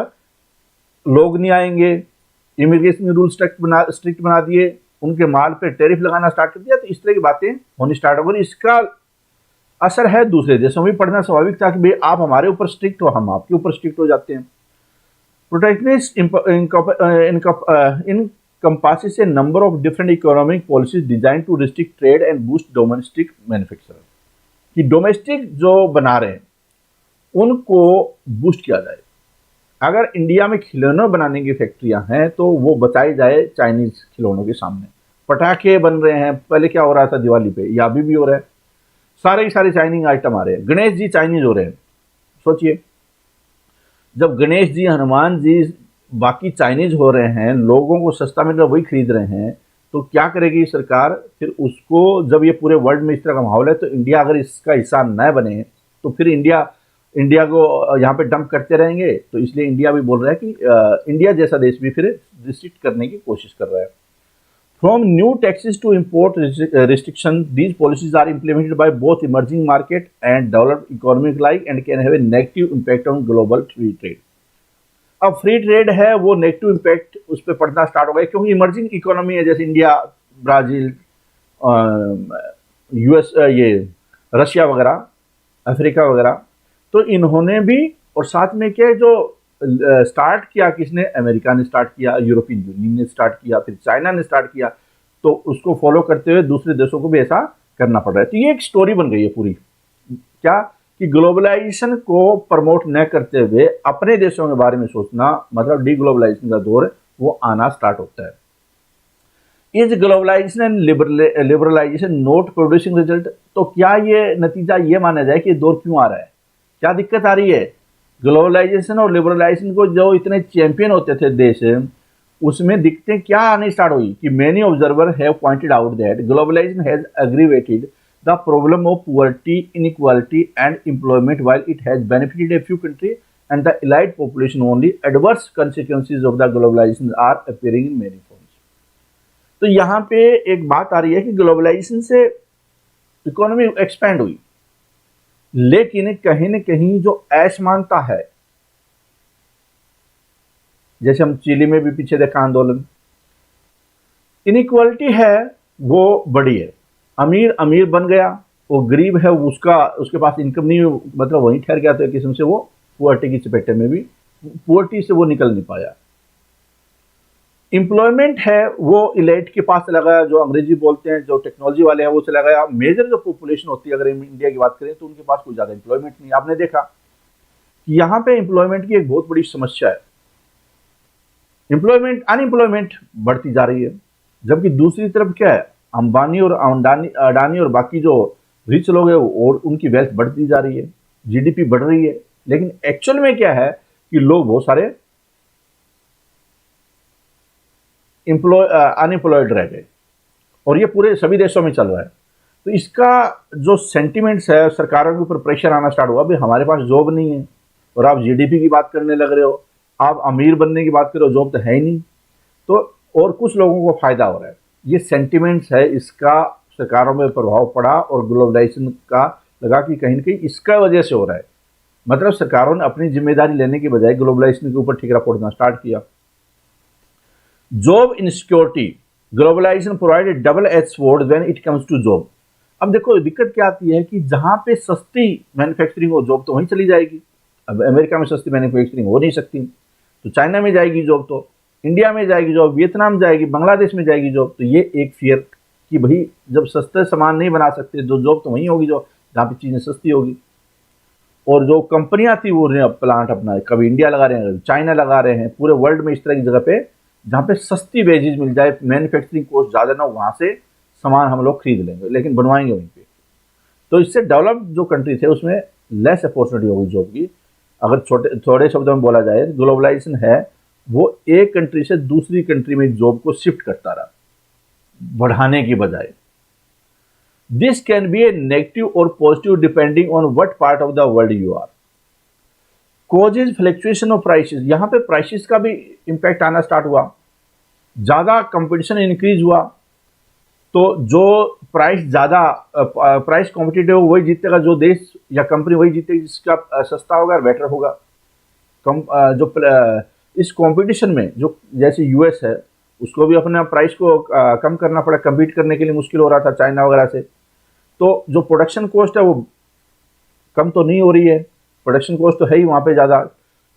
Speaker 1: लोग नहीं आएंगे, इमिग्रेशन रूल स्ट्रिक्ट बना दिए, उनके माल पे टैरिफ लगाना स्टार्ट कर दिया। तो इस तरह की बातें होनी स्टार्ट हो गई। इसका असर है दूसरे देशों में पड़ना स्वाभाविक था कि भाई आप हमारे ऊपर स्ट्रिक्ट हो, हम आपके ऊपर स्ट्रिक्ट हो जाते हैं। Protectionist encompasses a number of different economic policies designed to restrict trade and boost domestic manufacturing। कि डोमेस्टिक जो बना रहे हैं उनको बूस्ट किया जाए। अगर इंडिया में खिलौने बनाने की फैक्ट्रियां हैं तो वो बचाई जाए चाइनीज खिलौनों के सामने। पटाखे बन रहे हैं, पहले क्या हो रहा था दिवाली पे, या अभी भी हो रहा है, सारे के सारे चाइनीज आइटम आ रहे हैं। गणेश जी चाइनीज हो रहे हैं। सोचिए, जब गणेश जी, हनुमान जी बाकी चाइनीज हो रहे हैं, लोगों को सस्ता मिल रहा है, वही खरीद रहे हैं, तो क्या करेगी सरकार फिर उसको? जब ये पूरे वर्ल्ड में इस तरह का माहौल है तो इंडिया अगर इसका हिस्सा न बने तो फिर इंडिया को यहाँ पे डंप करते रहेंगे। तो इसलिए इंडिया भी बोल रहा है कि इंडिया जैसा देश भी फिर रिस्ट्रिक्ट करने की कोशिश कर रहा है। From new taxes to import restriction, these policies are implemented by both emerging market and developed economic like and can have a negative impact on global free trade. अब फ्री ट्रेड है वो negative impact उस पर पड़ना start हो गया, क्योंकि emerging economy है जैसे इंडिया, ब्राज़ील, यूएस, ये रशिया वगैरह, अफ्रीका वगैरह। तो इन्होंने भी, और साथ में क्या जो स्टार्ट किया किसने? अमेरिका ने स्टार्ट किया, यूरोपियन यूनियन ने स्टार्ट किया, फिर चाइना ने स्टार्ट किया, तो उसको फॉलो करते हुए दूसरे देशों को भी ऐसा करना पड़ रहा है। तो ये एक स्टोरी बन गई है पूरी, क्या कि ग्लोबलाइजेशन को प्रमोट न करते हुए अपने देशों के बारे में सोचना, मतलब डीग्लोबलाइजेशन का दौर वो आना स्टार्ट होता है। Is globalization and liberalization not producing result? तो क्या ये नतीजा ये माना जाए कि ये दौर क्यों आ रहा है, क्या दिक्कत आ रही है? ग्लोबलाइजेशन और लिबरलाइजेशन को जो इतने चैंपियन होते थे देश, उसमें दिक्कतें क्या आनी स्टार्ट हुई कि many observer have pointed out that globalization has aggravated the problem of poverty, inequality and employment while it has benefited a few country and the allied population only adverse consequences of the globalization are appearing in many forms. तो यहाँ पे एक बात आ रही है कि globalisation से economy expand हुई, लेकिन कहीं न कहीं जो असमानता है, जैसे हम चिली में भी पीछे देखा आंदोलन, इनइक्वालिटी है वो बड़ी है। अमीर अमीर बन गया, वो गरीब है उसके पास इनकम नहीं, मतलब वहीं ठहर गया, तो एक किस्म से वो पुअर्टी की चपेटे में भी, पुअर्टी से वो निकल नहीं पाया। एम्प्लॉयमेंट है वो इलाइट के पास चला गया, जो अंग्रेजी बोलते हैं, जो टेक्नोलॉजी वाले हैं वो चला गया। मेजर जो पॉपुलेशन होती है, अगर इंडिया की बात करें तो उनके पास कोई ज़्यादा एम्प्लॉयमेंट नहीं। आपने देखा कि यहाँ पे एम्प्लॉयमेंट की एक बहुत बड़ी समस्या है, अनएम्प्लॉयमेंट बढ़ती जा रही है, जबकि दूसरी तरफ क्या है, अंबानी और अडानी और बाकी जो रिच लोग हैं और उनकी वेल्थ बढ़ती जा रही है, जीडीपी बढ़ रही है, लेकिन एक्चुअल में क्या है कि लोग बहुत सारे अनएम्प्लॉयड रह गए, और ये पूरे सभी देशों में चल रहा है। तो इसका जो सेंटिमेंट्स है, सरकारों के ऊपर प्रेशर आना स्टार्ट हुआ, भाई हमारे पास जॉब नहीं है और आप जीडीपी की बात करने लग रहे हो, आप अमीर बनने की बात करो, जॉब तो है ही नहीं, तो और कुछ लोगों को फायदा हो रहा है। ये सेंटिमेंट्स है, इसका सरकारों में प्रभाव पड़ा और ग्लोबलाइजेशन का लगा कि कहीं ना कहीं इसका वजह से हो रहा है। मतलब सरकारों ने अपनी जिम्मेदारी लेने के बजाय ग्लोबलाइजेशन के ऊपर ठिकरा फोड़ना स्टार्ट किया। Job insecurity, globalization provided double edge sword when it comes to job. अब देखो दिक्कत क्या आती है कि जहां पे सस्ती मैन्युफैक्चरिंग हो, जॉब तो वहीं चली जाएगी। अब अमेरिका में सस्ती मैन्युफैक्चरिंग हो नहीं सकती, तो चाइना में जाएगी जॉब, तो इंडिया में जाएगी जॉब, वियतनाम जाएगी, बांग्लादेश में जाएगी जॉब। तो ये एक फियर कि भाई जब सस्ते सामान नहीं बना सकते तो जॉब तो वहीं होगी, जो जहाँ पे चीज़ें सस्ती होगी। और जो कंपनियां थी वो प्लांट अपना कभी इंडिया लगा रहे हैं, कभी चाइना लगा रहे हैं, पूरे वर्ल्ड में इस तरह की जगह पे जहाँ पे सस्ती वेजेज मिल जाए, मैन्युफैक्चरिंग कॉस्ट ज़्यादा ना, वहाँ से सामान हम लोग खरीद लेंगे, लेकिन बनवाएंगे वहीं पे। तो इससे डेवलप्ड जो कंट्री थे उसमें लेस अपॉर्चुनिटी होगी जॉब की। अगर थोड़े शब्दों में बोला जाए, ग्लोबलाइजेशन है वो एक कंट्री से दूसरी कंट्री में जॉब को शिफ्ट करता रहा, बढ़ाने की बजाय। This can be a negative और positive depending on what part of the world you are. Causes fluctuation of prices, यहाँ पे प्राइसेस का भी इम्पैक्ट आना स्टार्ट हुआ, ज़्यादा कंपटीशन इंक्रीज हुआ, तो जो प्राइस कॉम्पिटिटिव वही जीतेगा, जो देश या कंपनी वही जीतेगी जिसका सस्ता होगा और बेटर होगा। इस कंपटीशन में जो जैसे यूएस है, उसको भी अपना प्राइस को कम करना पड़ा, कम्पीट करने के लिए मुश्किल हो रहा था चाइना वगैरह से। तो जो प्रोडक्शन कॉस्ट है वो कम तो नहीं हो रही है, प्रोडक्शन कॉस्ट तो है ही वहाँ पे ज़्यादा।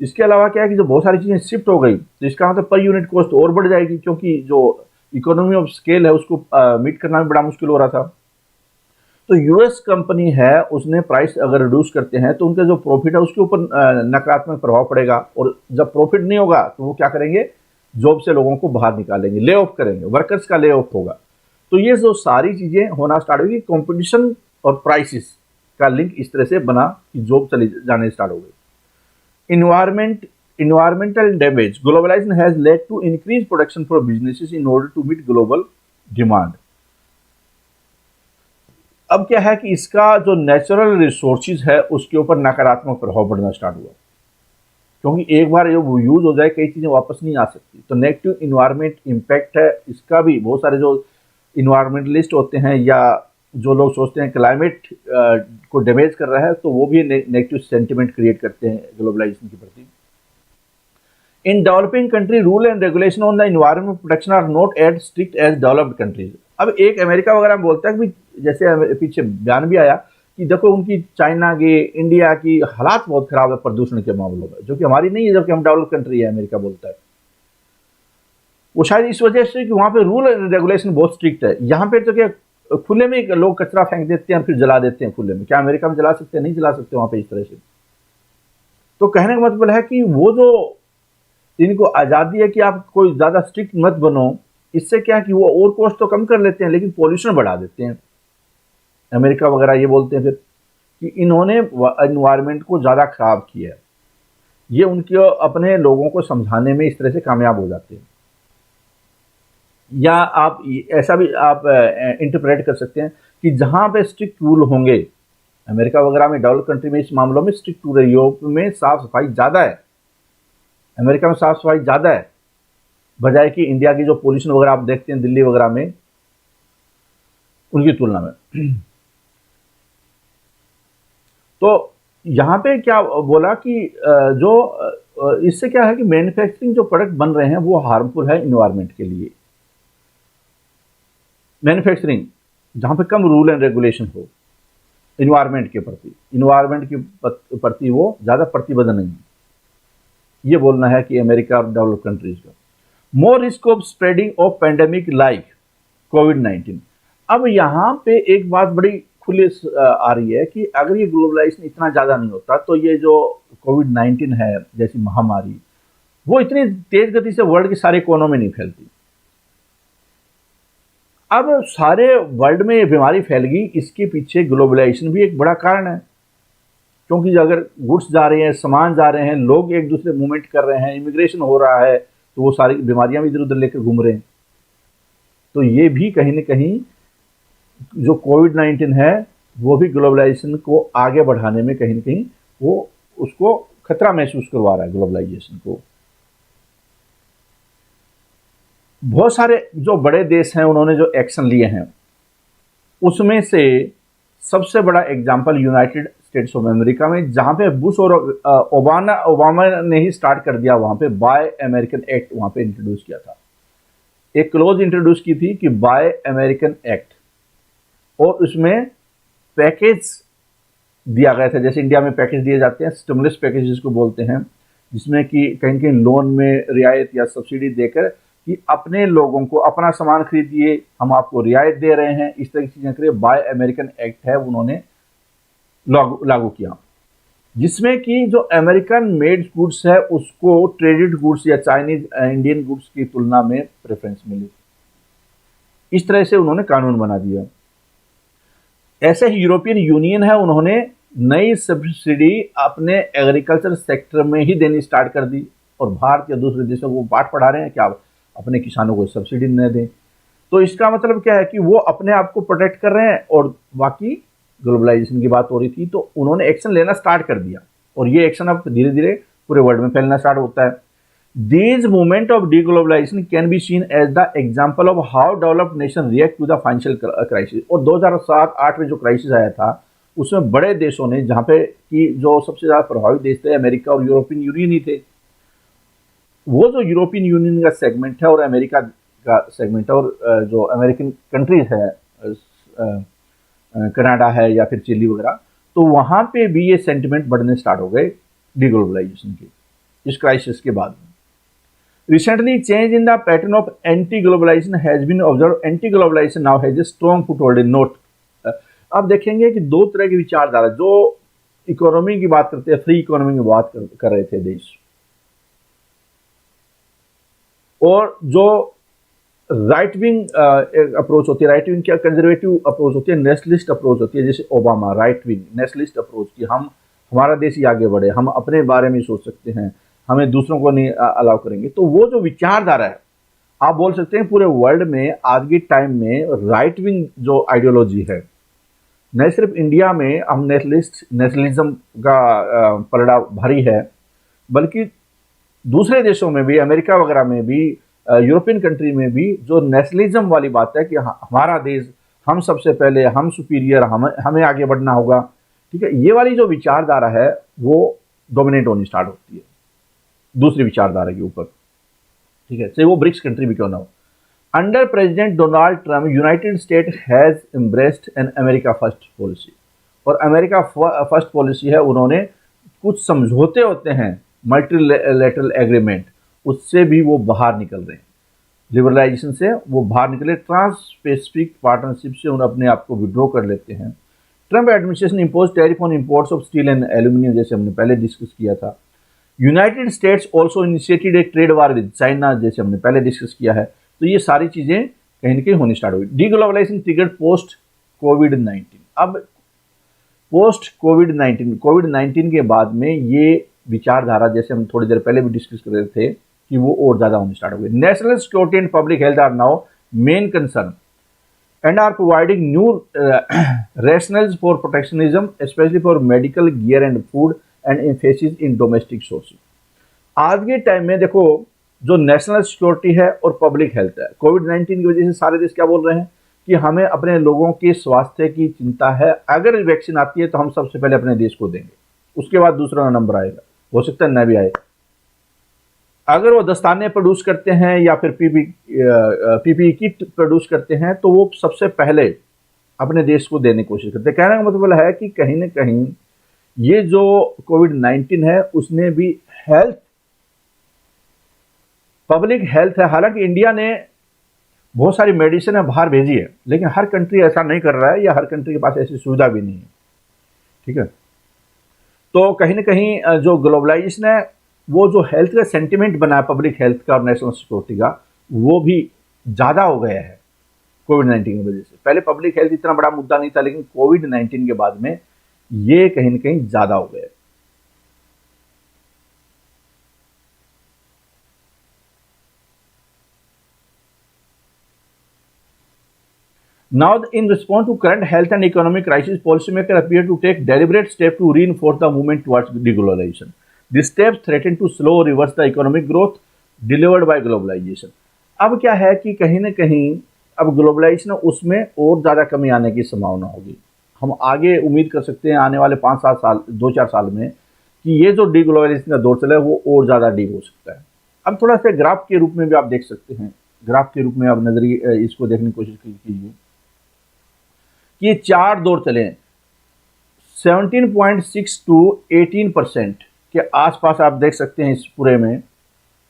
Speaker 1: इसके अलावा क्या है कि जो बहुत सारी चीज़ें शिफ्ट हो गई, तो इसका मतलब पर यूनिट कॉस्ट और बढ़ जाएगी, क्योंकि जो इकोनॉमी ऑफ स्केल है उसको मीट करना भी बड़ा मुश्किल हो रहा था। तो यूएस कंपनी है, उसने प्राइस अगर रिड्यूस करते हैं तो उनका जो प्रॉफिट है उसके ऊपर नकारात्मक प्रभाव पड़ेगा, और जब प्रॉफिट नहीं होगा तो वो क्या करेंगे, जॉब से लोगों को बाहर निकालेंगे, ले ऑफ करेंगे, वर्कर्स का ले ऑफ होगा। तो ये जो सारी चीज़ें होना स्टार्ट हुई, कॉम्पिटिशन और प्राइसिस का लिंक इस तरह से बना कि जॉब चली जाने स्टार्ट हो गई। Environmental damage, globalization has led to increased production for businesses in order to meet global demand. अब क्या है कि इसका जो नेचुरल रिसोर्सेज है उसके ऊपर नकारात्मक प्रभाव पड़ना स्टार्ट हुआ, क्योंकि एक बार ये वो यूज हो जाए कई चीज़ें वापस नहीं आ सकती। तो नेगेटिव इन्वायरमेंट इम्पैक्ट है, इसका भी बहुत सारे जो इन्वायरमेंटलिस्ट होते हैं या जो लोग सोचते हैं क्लाइमेट को डैमेज कर रहा है, तो वो भी नेगेटिव सेंटिमेंट क्रिएट करते हैं ग्लोबलाइजेशन के प्रति। In developing country, rule and regulation on the environment protection are not as strict as developed countries. अब एक अमेरिका वगैरह बोलता है कि जैसे पीछे बयान भी आया कि देखो उनकी चाइना की, इंडिया की हालात बहुत खराब है प्रदूषण के मामलों में, जो कि हमारी नहीं है, जबकि हम डेवलप कंट्री है, अमेरिका बोलता है। वो शायद इस वजह से कि वहाँ पे रूल एंड रेगुलेशन बहुत स्ट्रिक्ट है। यहाँ पे तो क्या खुले में लोग कचरा फेंक देते हैं फिर जला देते हैं खुले में। क्या अमेरिका में जला सकते हैं? नहीं जला सकते वहाँ पे इस तरह से। तो कहने का मतलब है कि वो जो इनको आज़ादी है कि आप कोई ज़्यादा स्ट्रिक्ट मत बनो, इससे क्या है कि वो और कॉस्ट तो कम कर लेते हैं लेकिन पॉल्यूशन बढ़ा देते हैं। अमेरिका वगैरह ये बोलते हैं फिर कि इन्होंने एनवायरनमेंट को ज़्यादा ख़राब किया है। ये उनके अपने लोगों को समझाने में इस तरह से कामयाब हो जाते हैं। या आप ऐसा भी आप इंटरप्रेट कर सकते हैं कि जहां पे स्ट्रिक्ट रूल होंगे, अमेरिका वगैरह में, डेवलप कंट्री में इस मामलों में स्ट्रिक्ट रूल है, यूरोप में साफ सफाई ज़्यादा है, अमेरिका में साफ सफाई ज़्यादा है, बजाय कि इंडिया की जो पोल्यूशन वगैरह आप देखते हैं दिल्ली वगैरह में, उनकी तुलना में। तो यहाँ पे क्या बोला कि इससे क्या है कि मैन्युफैक्चरिंग जो प्रोडक्ट बन रहे हैं वो हार्मफुल है इन्वायरमेंट के लिए। मैन्युफैक्चरिंग जहाँ पे कम रूल एंड रेगुलेशन हो इन्वायरमेंट के प्रति, इन्वायरमेंट के प्रति वो ज़्यादा प्रतिबद्ध नहीं है, ये बोलना है कि अमेरिका और डेवलप कंट्रीज का। More risk of spreading of pandemic like कोविड-19। अब यहाँ पे एक बात बड़ी खुली आ रही है कि अगर ये ग्लोबलाइजेशन इतना ज़्यादा नहीं होता तो ये जो कोविड-19 है जैसी महामारी, वो इतनी तेज गति से वर्ल्ड की सारी इकोनॉमी में नहीं फैलती। अब सारे वर्ल्ड में ये बीमारी फैल गई, इसके पीछे ग्लोबलाइजेशन भी एक बड़ा कारण है, क्योंकि अगर गुड्स जा रहे हैं, सामान जा रहे हैं, लोग एक दूसरे मूवमेंट कर रहे हैं, इमिग्रेशन हो रहा है, तो वो सारी बीमारियां भी इधर उधर लेकर घूम रहे हैं। तो ये भी कहीं ना कहीं जो कोविड-19 है वो भी ग्लोबलाइजेशन को आगे बढ़ाने में कहीं ना कहीं वो उसको खतरा महसूस करवा रहा है ग्लोबलाइजेशन को। बहुत सारे जो बड़े देश हैं उन्होंने जो एक्शन लिए हैं, उसमें से सबसे बड़ा example United states of America में, जहां पे बुश और ओबामा ने ही स्टार्ट कर दिया, वहां पे बाय अमेरिकन एक्ट वहां पे इंट्रोड्यूस किया था, एक क्लोज इंट्रोड्यूस की थी कि बाय अमेरिकन एक्ट, और उसमें पैकेज दिया गया था, जैसे इंडिया में पैकेज दिए जाते हैं, स्टिमुलस पैकेज जिसको बोलते हैं, जिसमें कि कहीं कहीं लोन में रियायत या सब्सिडी देकर कि अपने लोगों को अपना सामान खरीदिए, हम आपको रियायत दे रहे हैं, इस तरह की चीजें करिए। बाय अमेरिकन एक्ट है उन्होंने लागू किया, जिसमें कि जो अमेरिकन मेड गुड्स है उसको ट्रेडेड गुड्स या चाइनीज इंडियन गुड्स की तुलना में प्रेफरेंस मिली। इस तरह से उन्होंने कानून बना दिया। ऐसे ही यूरोपियन यूनियन है, उन्होंने नई सब्सिडी अपने एग्रीकल्चर सेक्टर में ही देनी स्टार्ट कर दी, और भारत या दूसरे देशों को पाठ पढ़ा रहे हैं कि आप अपने किसानों को सब्सिडी न दें। तो इसका मतलब क्या है कि वो अपने आप को प्रोटेक्ट कर रहे हैं, और बाकी ग्लोबलाइजेशन की बात हो रही थी तो उन्होंने एक्शन लेना स्टार्ट कर दिया, और ये एक्शन अब धीरे धीरे पूरे वर्ल्ड में फैलना स्टार्ट होता है। These movement of deglobalization can be seen as the example of how developed nation react to the financial crisis। और 2007-8 में जो क्राइसिस आया था उसमें बड़े देशों ने, जहाँ पे कि जो सबसे ज़्यादा प्रभावित देश थे अमेरिका और यूरोपियन यूनियन ही थे, वो जो यूरोपियन यूनियन का सेगमेंट है और अमेरिका का सेगमेंट है, और जो अमेरिकन कंट्रीज है, कनाडा है या फिर चिली वगैरह, तो वहाँ पे भी ये सेंटिमेंट बढ़ने स्टार्ट हो गए डिग्लोबलाइजेशन के इस क्राइसिस के बाद। Recently, change in the pattern of anti-globalization has been observed. Anti-globalization now has a strong foothold in North। अब देखेंगे कि दो तरह की विचारधारा, जो इकोनॉमी की बात करते हैं, फ्री इकोनॉमी की बात कर रहे थे देश, और जो राइट विंग अप्रोच होती है, राइट विंग क्या कंजर्वेटिव अप्रोच होती है, नेशनलिस्ट अप्रोच होती है, जैसे Obama right wing nationalist approach की, हम हमारा देश ही आगे बढ़े, हम अपने बारे में सोच सकते हैं, हमें दूसरों को नहीं अलाउ करेंगे। तो वो जो विचारधारा है, आप बोल सकते हैं पूरे वर्ल्ड में आज के टाइम में राइट विंग जो आइडियोलॉजी है, न सिर्फ इंडिया में हम नेशनलिज्म का पलड़ा भारी है, बल्कि दूसरे देशों में भी, अमेरिका वगैरह में भी, यूरोपियन कंट्री में भी जो नेशनलिज्म वाली बात है कि हमारा देश, हम सबसे पहले, हम सुपीरियर, हमें आगे बढ़ना होगा, ठीक है, ये वाली जो विचारधारा है वो डोमिनेट होनी स्टार्ट होती है दूसरी विचारधारा के ऊपर, ठीक है, चाहे वो ब्रिक्स कंट्री भी क्यों ना हो। Under president Donald Trump, United State has embraced an America first policy, और अमेरिका फर्स्ट पॉलिसी है, उन्होंने कुछ समझौते होते हैं मल्टीलैटरल एग्रीमेंट, उससे भी वो बाहर निकल रहे हैं, लिबरलाइजेशन से वो बाहर निकले, ट्रांस पैसिफिक पार्टनरशिप से उन्हें अपने आप को विड्रॉ कर लेते हैं। Trump administration impose tariff on imports of steel and aluminium, जैसे हमने पहले डिस्कस किया था। United states also initiated A trade war with China, जैसे हमने पहले डिस्कस किया है। तो ये सारी चीज़ें कहीं ना कहीं होनी स्टार्ट हुई। डीग्लोबलाइजेशन ट्रिगर्ड पोस्ट कोविड-19। अब पोस्ट कोविड-19 के बाद में ये विचारधारा, जैसे हम थोड़ी देर पहले भी डिस्कस कर रहे थे, कि वो और ज़्यादा होनी स्टार्ट हो गई। National security and public health are now main concern and are providing new rationales for protectionism, especially for medical gear and food and emphasis in domestic sourcing. आज के टाइम में देखो, जो नेशनल सिक्योरिटी है और public health है, कोविड-19 की वजह से सारे देश क्या बोल रहे हैं कि हमें अपने लोगों के स्वास्थ्य की चिंता है, अगर वैक्सीन आती है तो हम सबसे पहले अपने देश को देंगे, उसके बाद दूसरा नंबर आएगा, हो सकता है न भी आए। अगर वो दस्ताने प्रोड्यूस करते हैं या फिर पीपीई किट प्रोड्यूस करते हैं तो वो सबसे पहले अपने देश को देने की कोशिश करते हैं। कहने का मतलब है कि कहीं ना कहीं ये जो कोविड-19 है उसने भी हेल्थ, पब्लिक हेल्थ है, हालांकि इंडिया ने बहुत सारी मेडिसिन बाहर भेजी है, लेकिन हर कंट्री ऐसा नहीं कर रहा है या हर कंट्री के पास ऐसी सुविधा भी नहीं है, ठीक है। तो कहीं ना कहीं जो ग्लोबलाइजेशन है, वो जो हेल्थ का सेंटिमेंट बना है पब्लिक हेल्थ का और नेशनल सिक्योरिटी का, वो भी ज़्यादा हो गया है कोविड-19 की वजह से। पहले पब्लिक हेल्थ इतना बड़ा मुद्दा नहीं था, लेकिन कोविड-19 के बाद में ये कहीं ना कहीं ज़्यादा हो गया है। Now, in response to current health and economic crisis, policymakers appear to take deliberate steps to reinforce the movement towards deglobalization. These steps threaten to slow or reverse the economic growth delivered by globalization. अब क्या है कि कहीं ना कहीं अब globalisation उसमें और ज़्यादा कमी आने की संभावना होगी। हम आगे उम्मीद कर सकते हैं आने वाले 5-7 साल, 2-4 साल में, कि ये जो डीग्लोबलाइजेशन का दौर चला है वो और ज़्यादा डीप हो सकता है। अब थोड़ा सा ग्राफ के रूप में भी आप देख सकते हैं, ग्राफ के रूप में आप नजरिए इसको देखने की कोशिश कीजिए कि 4 दौर चले, 17.6 to 18% के आसपास आप देख सकते हैं इस पूरे में।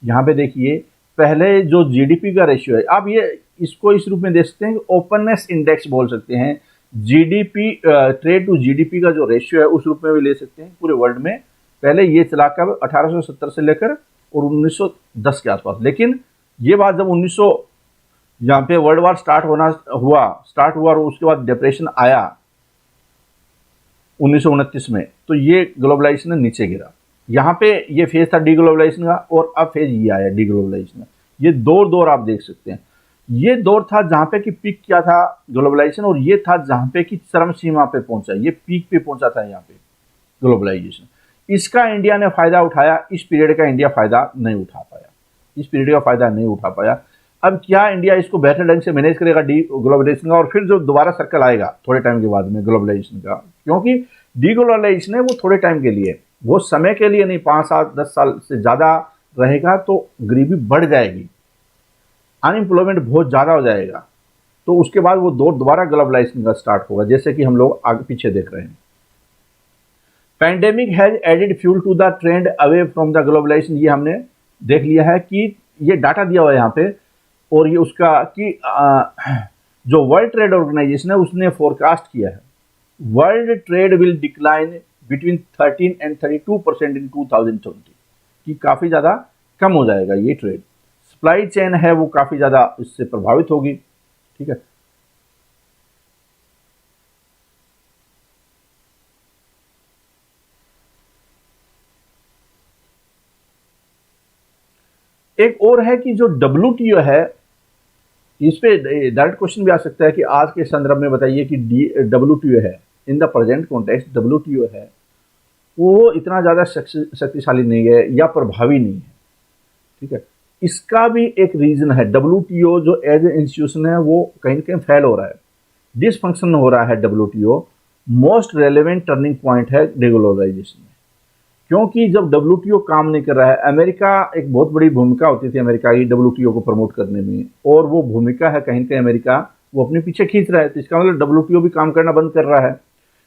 Speaker 1: यहाँ पे देखिए, पहले जो जीडीपी का रेशियो है, आप ये इसको इस रूप में देख सकते हैं कि ओपननेस इंडेक्स बोल सकते हैं, जीडीपी ट्रेड टू जीडीपी का जो रेशियो है उस रूप में भी ले सकते हैं पूरे वर्ल्ड में। पहले ये चला कब 1870 से लेकर और 1910 के आसपास, लेकिन ये बात जब 1900 यहाँ पे वर्ल्ड वार स्टार्ट हुआ और उसके बाद डिप्रेशन आया 1929 में, तो ये ग्लोबलाइजेशन नीचे गिरा। यहाँ पे ये फेज था डीग्लोबलाइजेशन का और अब फेज ये आया डीग्लोबलाइजेशन का। ये दौर आप देख सकते हैं। ये दौर था जहाँ पे कि पीक क्या था ग्लोबलाइजेशन, और ये था जहाँ पे कि चरम सीमा पे पहुंचा, ये पीक पे पहुंचा था यहाँ पे ग्लोबलाइजेशन। इसका इंडिया ने फायदा उठाया, इस पीरियड का इंडिया फायदा नहीं उठा पाया। अब क्या इंडिया इसको बेहतर ढंग से मैनेज करेगा डी ग्लोबलाइजेशन का, और फिर जो दोबारा सर्कल आएगा थोड़े टाइम के बाद में ग्लोबलाइजेशन का, क्योंकि डी ग्लोबलाइजेशन है वो थोड़े टाइम के लिए, वो समय के लिए नहीं, 5 साल 10 साल से ज़्यादा रहेगा तो गरीबी बढ़ जाएगी, अनएम्प्लॉयमेंट बहुत ज़्यादा हो जाएगा, तो उसके बाद वो दौर दोबारा ग्लोबलाइजेशन का स्टार्ट होगा, जैसे कि हम लोग आगे पीछे देख रहे हैं। Pandemic has added fuel to the trend away from the globalization, ये हमने देख लिया है कि ये डाटा दिया हुआ है यहाँ पे, और ये उसका कि जो वर्ल्ड ट्रेड ऑर्गेनाइजेशन है उसने फोरकास्ट किया है, world trade will decline between 13 and 32% इन 2020, कि काफ़ी ज़्यादा कम हो जाएगा ये ट्रेड। सप्लाई चेन है वो काफ़ी ज़्यादा इससे प्रभावित होगी, ठीक है। एक और है कि जो WTO है, इस पे डायरेक्ट क्वेश्चन भी आ सकता है कि आज के संदर्भ में बताइए कि WTO है, in the present context WTO है, वो इतना ज़्यादा शक्तिशाली नहीं है या प्रभावी नहीं है, ठीक है। इसका भी एक रीज़न है, WTO जो एज ए इंस्टीट्यूशन है वो कहीं ना कहीं फेल हो रहा है, डिसफंक्शन हो रहा है। WTO most relevant turning point है डिग्लोबलाइजेशन में, क्योंकि जब WTO काम नहीं कर रहा है, अमेरिका एक बहुत बड़ी भूमिका होती थी अमेरिका की WTO को प्रमोट करने में, और वो भूमिका है कहीं ना कहीं अमेरिका वो अपने पीछे खींच रहा है, तो इसका मतलब WTO भी काम करना बंद कर रहा है।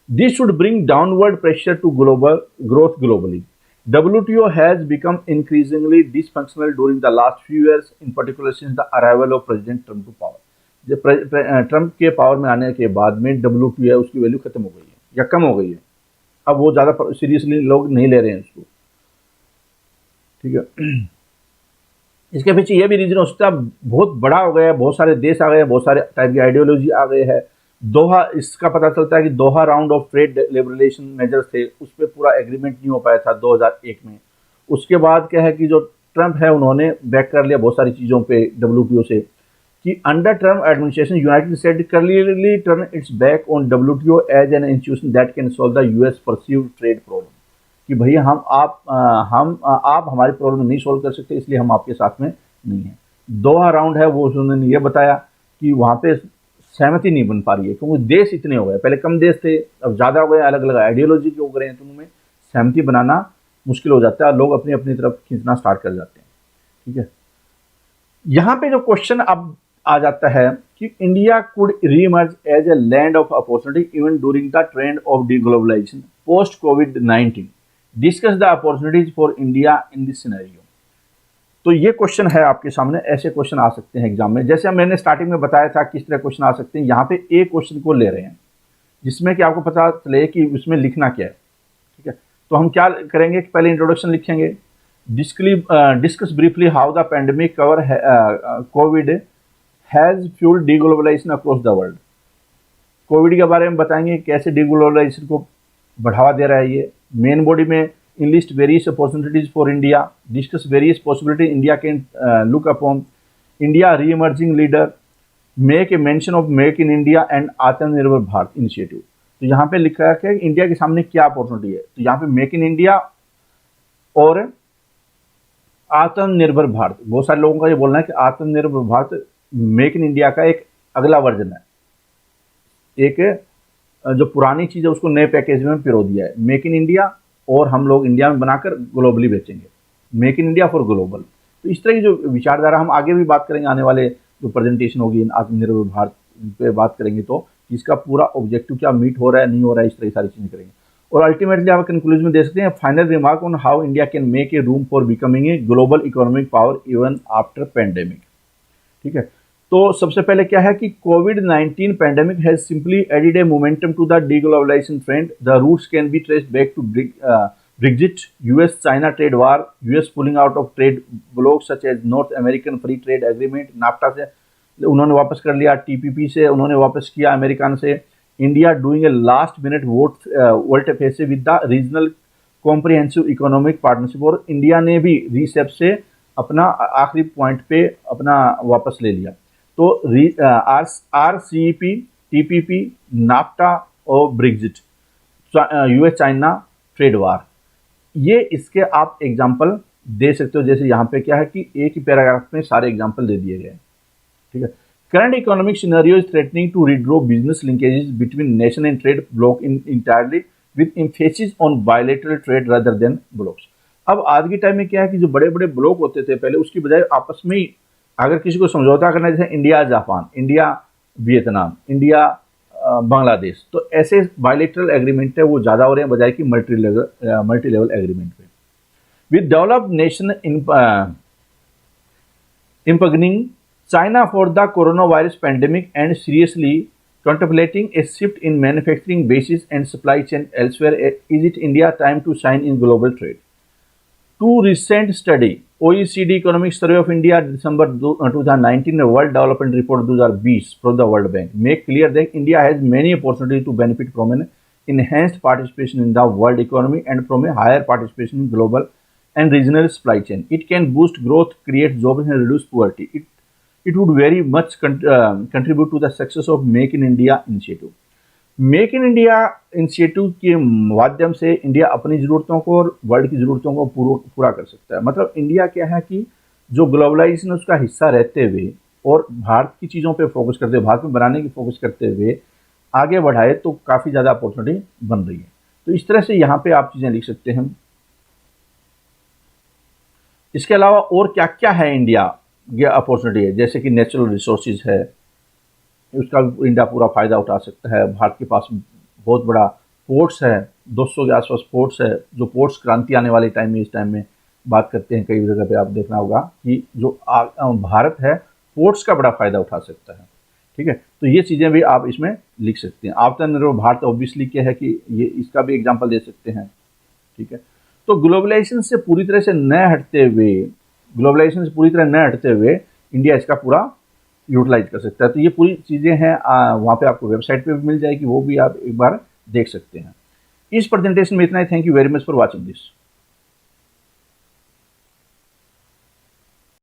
Speaker 1: This should bring downward pressure to global growth globally. WTO has become increasingly dysfunctional during the last few years, in particular since the arrival of President Trump to power. जब ट्रंप के power में आने के बाद में WTO है उसकी value खत्म हो गई है या कम हो गई है, अब वो ज़्यादा सीरियसली लोग नहीं ले रहे हैं उसको, ठीक है। इसके पीछे ये भी रीजन हो सकता है, बहुत बड़ा हो गया, बहुत सारे देश आ गए, बहुत सारे टाइप की आइडियोलॉजी आ गए है। दोहा, इसका पता चलता है कि Doha round of trade liberalisation measures थे, उस पर पूरा एग्रीमेंट नहीं हो पाया था 2001 में। उसके बाद क्या है कि जो ट्रंप है उन्होंने बैक कर लिया बहुत सारी चीज़ों पे WTO से, कि under Trump administration United State clearly turn its back on WTO as an institution that can solve the US perceived trade problem, कि भैया आप हमारी प्रॉब्लम नहीं सॉल्व कर सकते, इसलिए हम आपके साथ में नहीं हैं। दोहा राउंड है वो, उन्होंने ये बताया कि वहाँ पे सहमति नहीं बन पा रही है क्योंकि देश इतने हो गए, पहले कम देश थे अब ज़्यादा हो गए, अलग अलग आइडियोलॉजी के हो गए हैं, तो उनमें सहमति बनाना मुश्किल हो जाता है, लोग अपनी अपनी तरफ खींचना स्टार्ट कर जाते हैं। ठीक है, यहाँ पे जो क्वेश्चन अब आ जाता है कि India could reemerge as a land of opportunity even during the trend of deglobalisation post कोविड-19, discuss the opportunities for India in this scenario. तो ये क्वेश्चन है आपके सामने, ऐसे क्वेश्चन आ सकते हैं एग्जाम में। जैसे मैंने स्टार्टिंग में बताया था किस तरह क्वेश्चन आ सकते हैं, यहाँ पे एक क्वेश्चन को ले रहे हैं जिसमें कि आपको पता चले कि उसमें लिखना क्या है। ठीक है, तो हम क्या करेंगे कि पहले इंट्रोडक्शन लिखेंगे, discuss briefly how the pandemic cover COVID has fuelled deglobalisation across the world. COVID के बारे में बताएंगे कैसे डीग्लोबलाइजेशन को बढ़ावा दे रहा है ये। मेन बॉडी में enlist various opportunities for India, discuss various possibilities India can look upon, India re-emerging leader, make a mention of Make in India and आत्मनिर्भर भारत इनिशिएटिव। तो यहाँ पे लिखा है कि इंडिया के सामने क्या अपॉर्चुनिटी है, तो यहाँ पे मेक इन इंडिया और आत्मनिर्भर भारत, बहुत सारे लोगों का ये बोलना है कि आत्मनिर्भर भारत मेक इन इंडिया का एक अगला वर्जन है, एक जो पुरानी चीज़ है उसको नए पैकेज में पिरो दिया है, मेक इन इंडिया और हम लोग इंडिया में बनाकर ग्लोबली बेचेंगे, make in India for global. तो इस तरह की जो विचारधारा, हम आगे भी बात करेंगे, आने वाले जो प्रेजेंटेशन होगी आत्मनिर्भर भारत पे बात करेंगे तो इसका पूरा ऑब्जेक्टिव क्या मीट हो रहा है नहीं हो रहा है, इस तरह की सारी चीज़ें करेंगे। और अल्टीमेटली आप कंक्लूजन में दे सकते हैं final remark on how India can make a room for becoming a global economic power even after pandemic. ठीक है, तो सबसे पहले क्या है कि कोविड-19 pandemic has simply added a momentum to the डीग्लोबलाइजेशन trend, the roots can be traced back to Brexit, US China trade war, US pulling out of trade block such as North American free trade agreement, NAFTA से उन्होंने वापस कर लिया, TPP से उन्होंने वापस किया American से, India doing a last minute volt face with the regional comprehensive economic partnership, और इंडिया ने भी रीसेप से अपना आखिरी पॉइंट पे अपना वापस ले लिया। तो आरसीईपी, टीपीपी, नाफ्टा और ब्रेक्जिट, यूएस चाइना ट्रेड वार, ये इसके आप एग्जाम्पल दे सकते हो। जैसे यहाँ पे क्या है कि एक ही पैराग्राफ में सारे एग्जाम्पल दे दिए गए। ठीक है, current economic scenario is threatening to redraw business linkages between nation and trade bloc in entirely with emphasis on bilateral trade rather than blocs. अब आज के टाइम में क्या है कि जो बड़े बड़े ब्लॉक होते थे पहले, उसकी बजाय आपस में ही अगर किसी को समझौता करना है, जैसे India Japan, India Vietnam, India Bangladesh, तो ऐसे बायलैटरल एग्रीमेंट है वो ज़्यादा हो रहे हैं बजाय कि मल्टी लेवल एग्रीमेंट पे। With developed nation impugning China for the coronavirus pandemic and seriously contemplating a shift in manufacturing bases and supply chain elsewhere, is it India time to shine in global trade? Two recent study, OECD Economic Survey of India December 2019 and World Development Report 2020 from the World Bank make clear that India has many opportunities to benefit from an enhanced participation in the world economy and from a higher participation in global and regional supply chain. It can boost growth, create jobs and reduce poverty. It would very much contribute to the success of Make in India initiative. Make in India initiative के माध्यम से India अपनी ज़रूरतों को और world की ज़रूरतों को पूरा कर सकता है। मतलब इंडिया क्या है कि जो ग्लोबलाइजेशन उसका हिस्सा रहते हुए और भारत की चीज़ों पे फोकस करते हुए, भारत में बनाने की फोकस करते हुए आगे बढ़ाए तो काफ़ी ज़्यादा अपॉर्चुनिटी बन रही है। तो इस तरह से यहाँ पे आप चीज़ें लिख सकते हैं। इसके अलावा और क्या क्या है इंडिया ये अपॉर्चुनिटी है, जैसे कि नेचुरल रिसोर्सेज है, उसका इंडिया पूरा फ़ायदा उठा सकता है। भारत के पास बहुत बड़ा पोर्ट्स है, 200 के आसपास पोर्ट्स है, जो पोर्ट्स क्रांति आने वाले टाइम में, इस टाइम में बात करते हैं कई जगह पे आप देखना होगा कि जो भारत है पोर्ट्स का बड़ा फ़ायदा उठा सकता है। ठीक है, तो ये चीज़ें भी आप इसमें लिख सकते हैं। आत्मनिर्भर भारत ऑब्वियसली क्या है कि ये इसका भी एग्जाम्पल दे सकते हैं। ठीक है, तो ग्लोबलाइजेशन से पूरी तरह से न हटते हुए इंडिया इसका पूरा यूटिलाइज कर सकता है। तो ये पूरी चीज़ें हैं, वहाँ पे आपको वेबसाइट पे भी मिल जाएगी, वो भी आप एक बार देख सकते हैं। इस प्रेजेंटेशन में इतना ही। Thank you very much for watching this.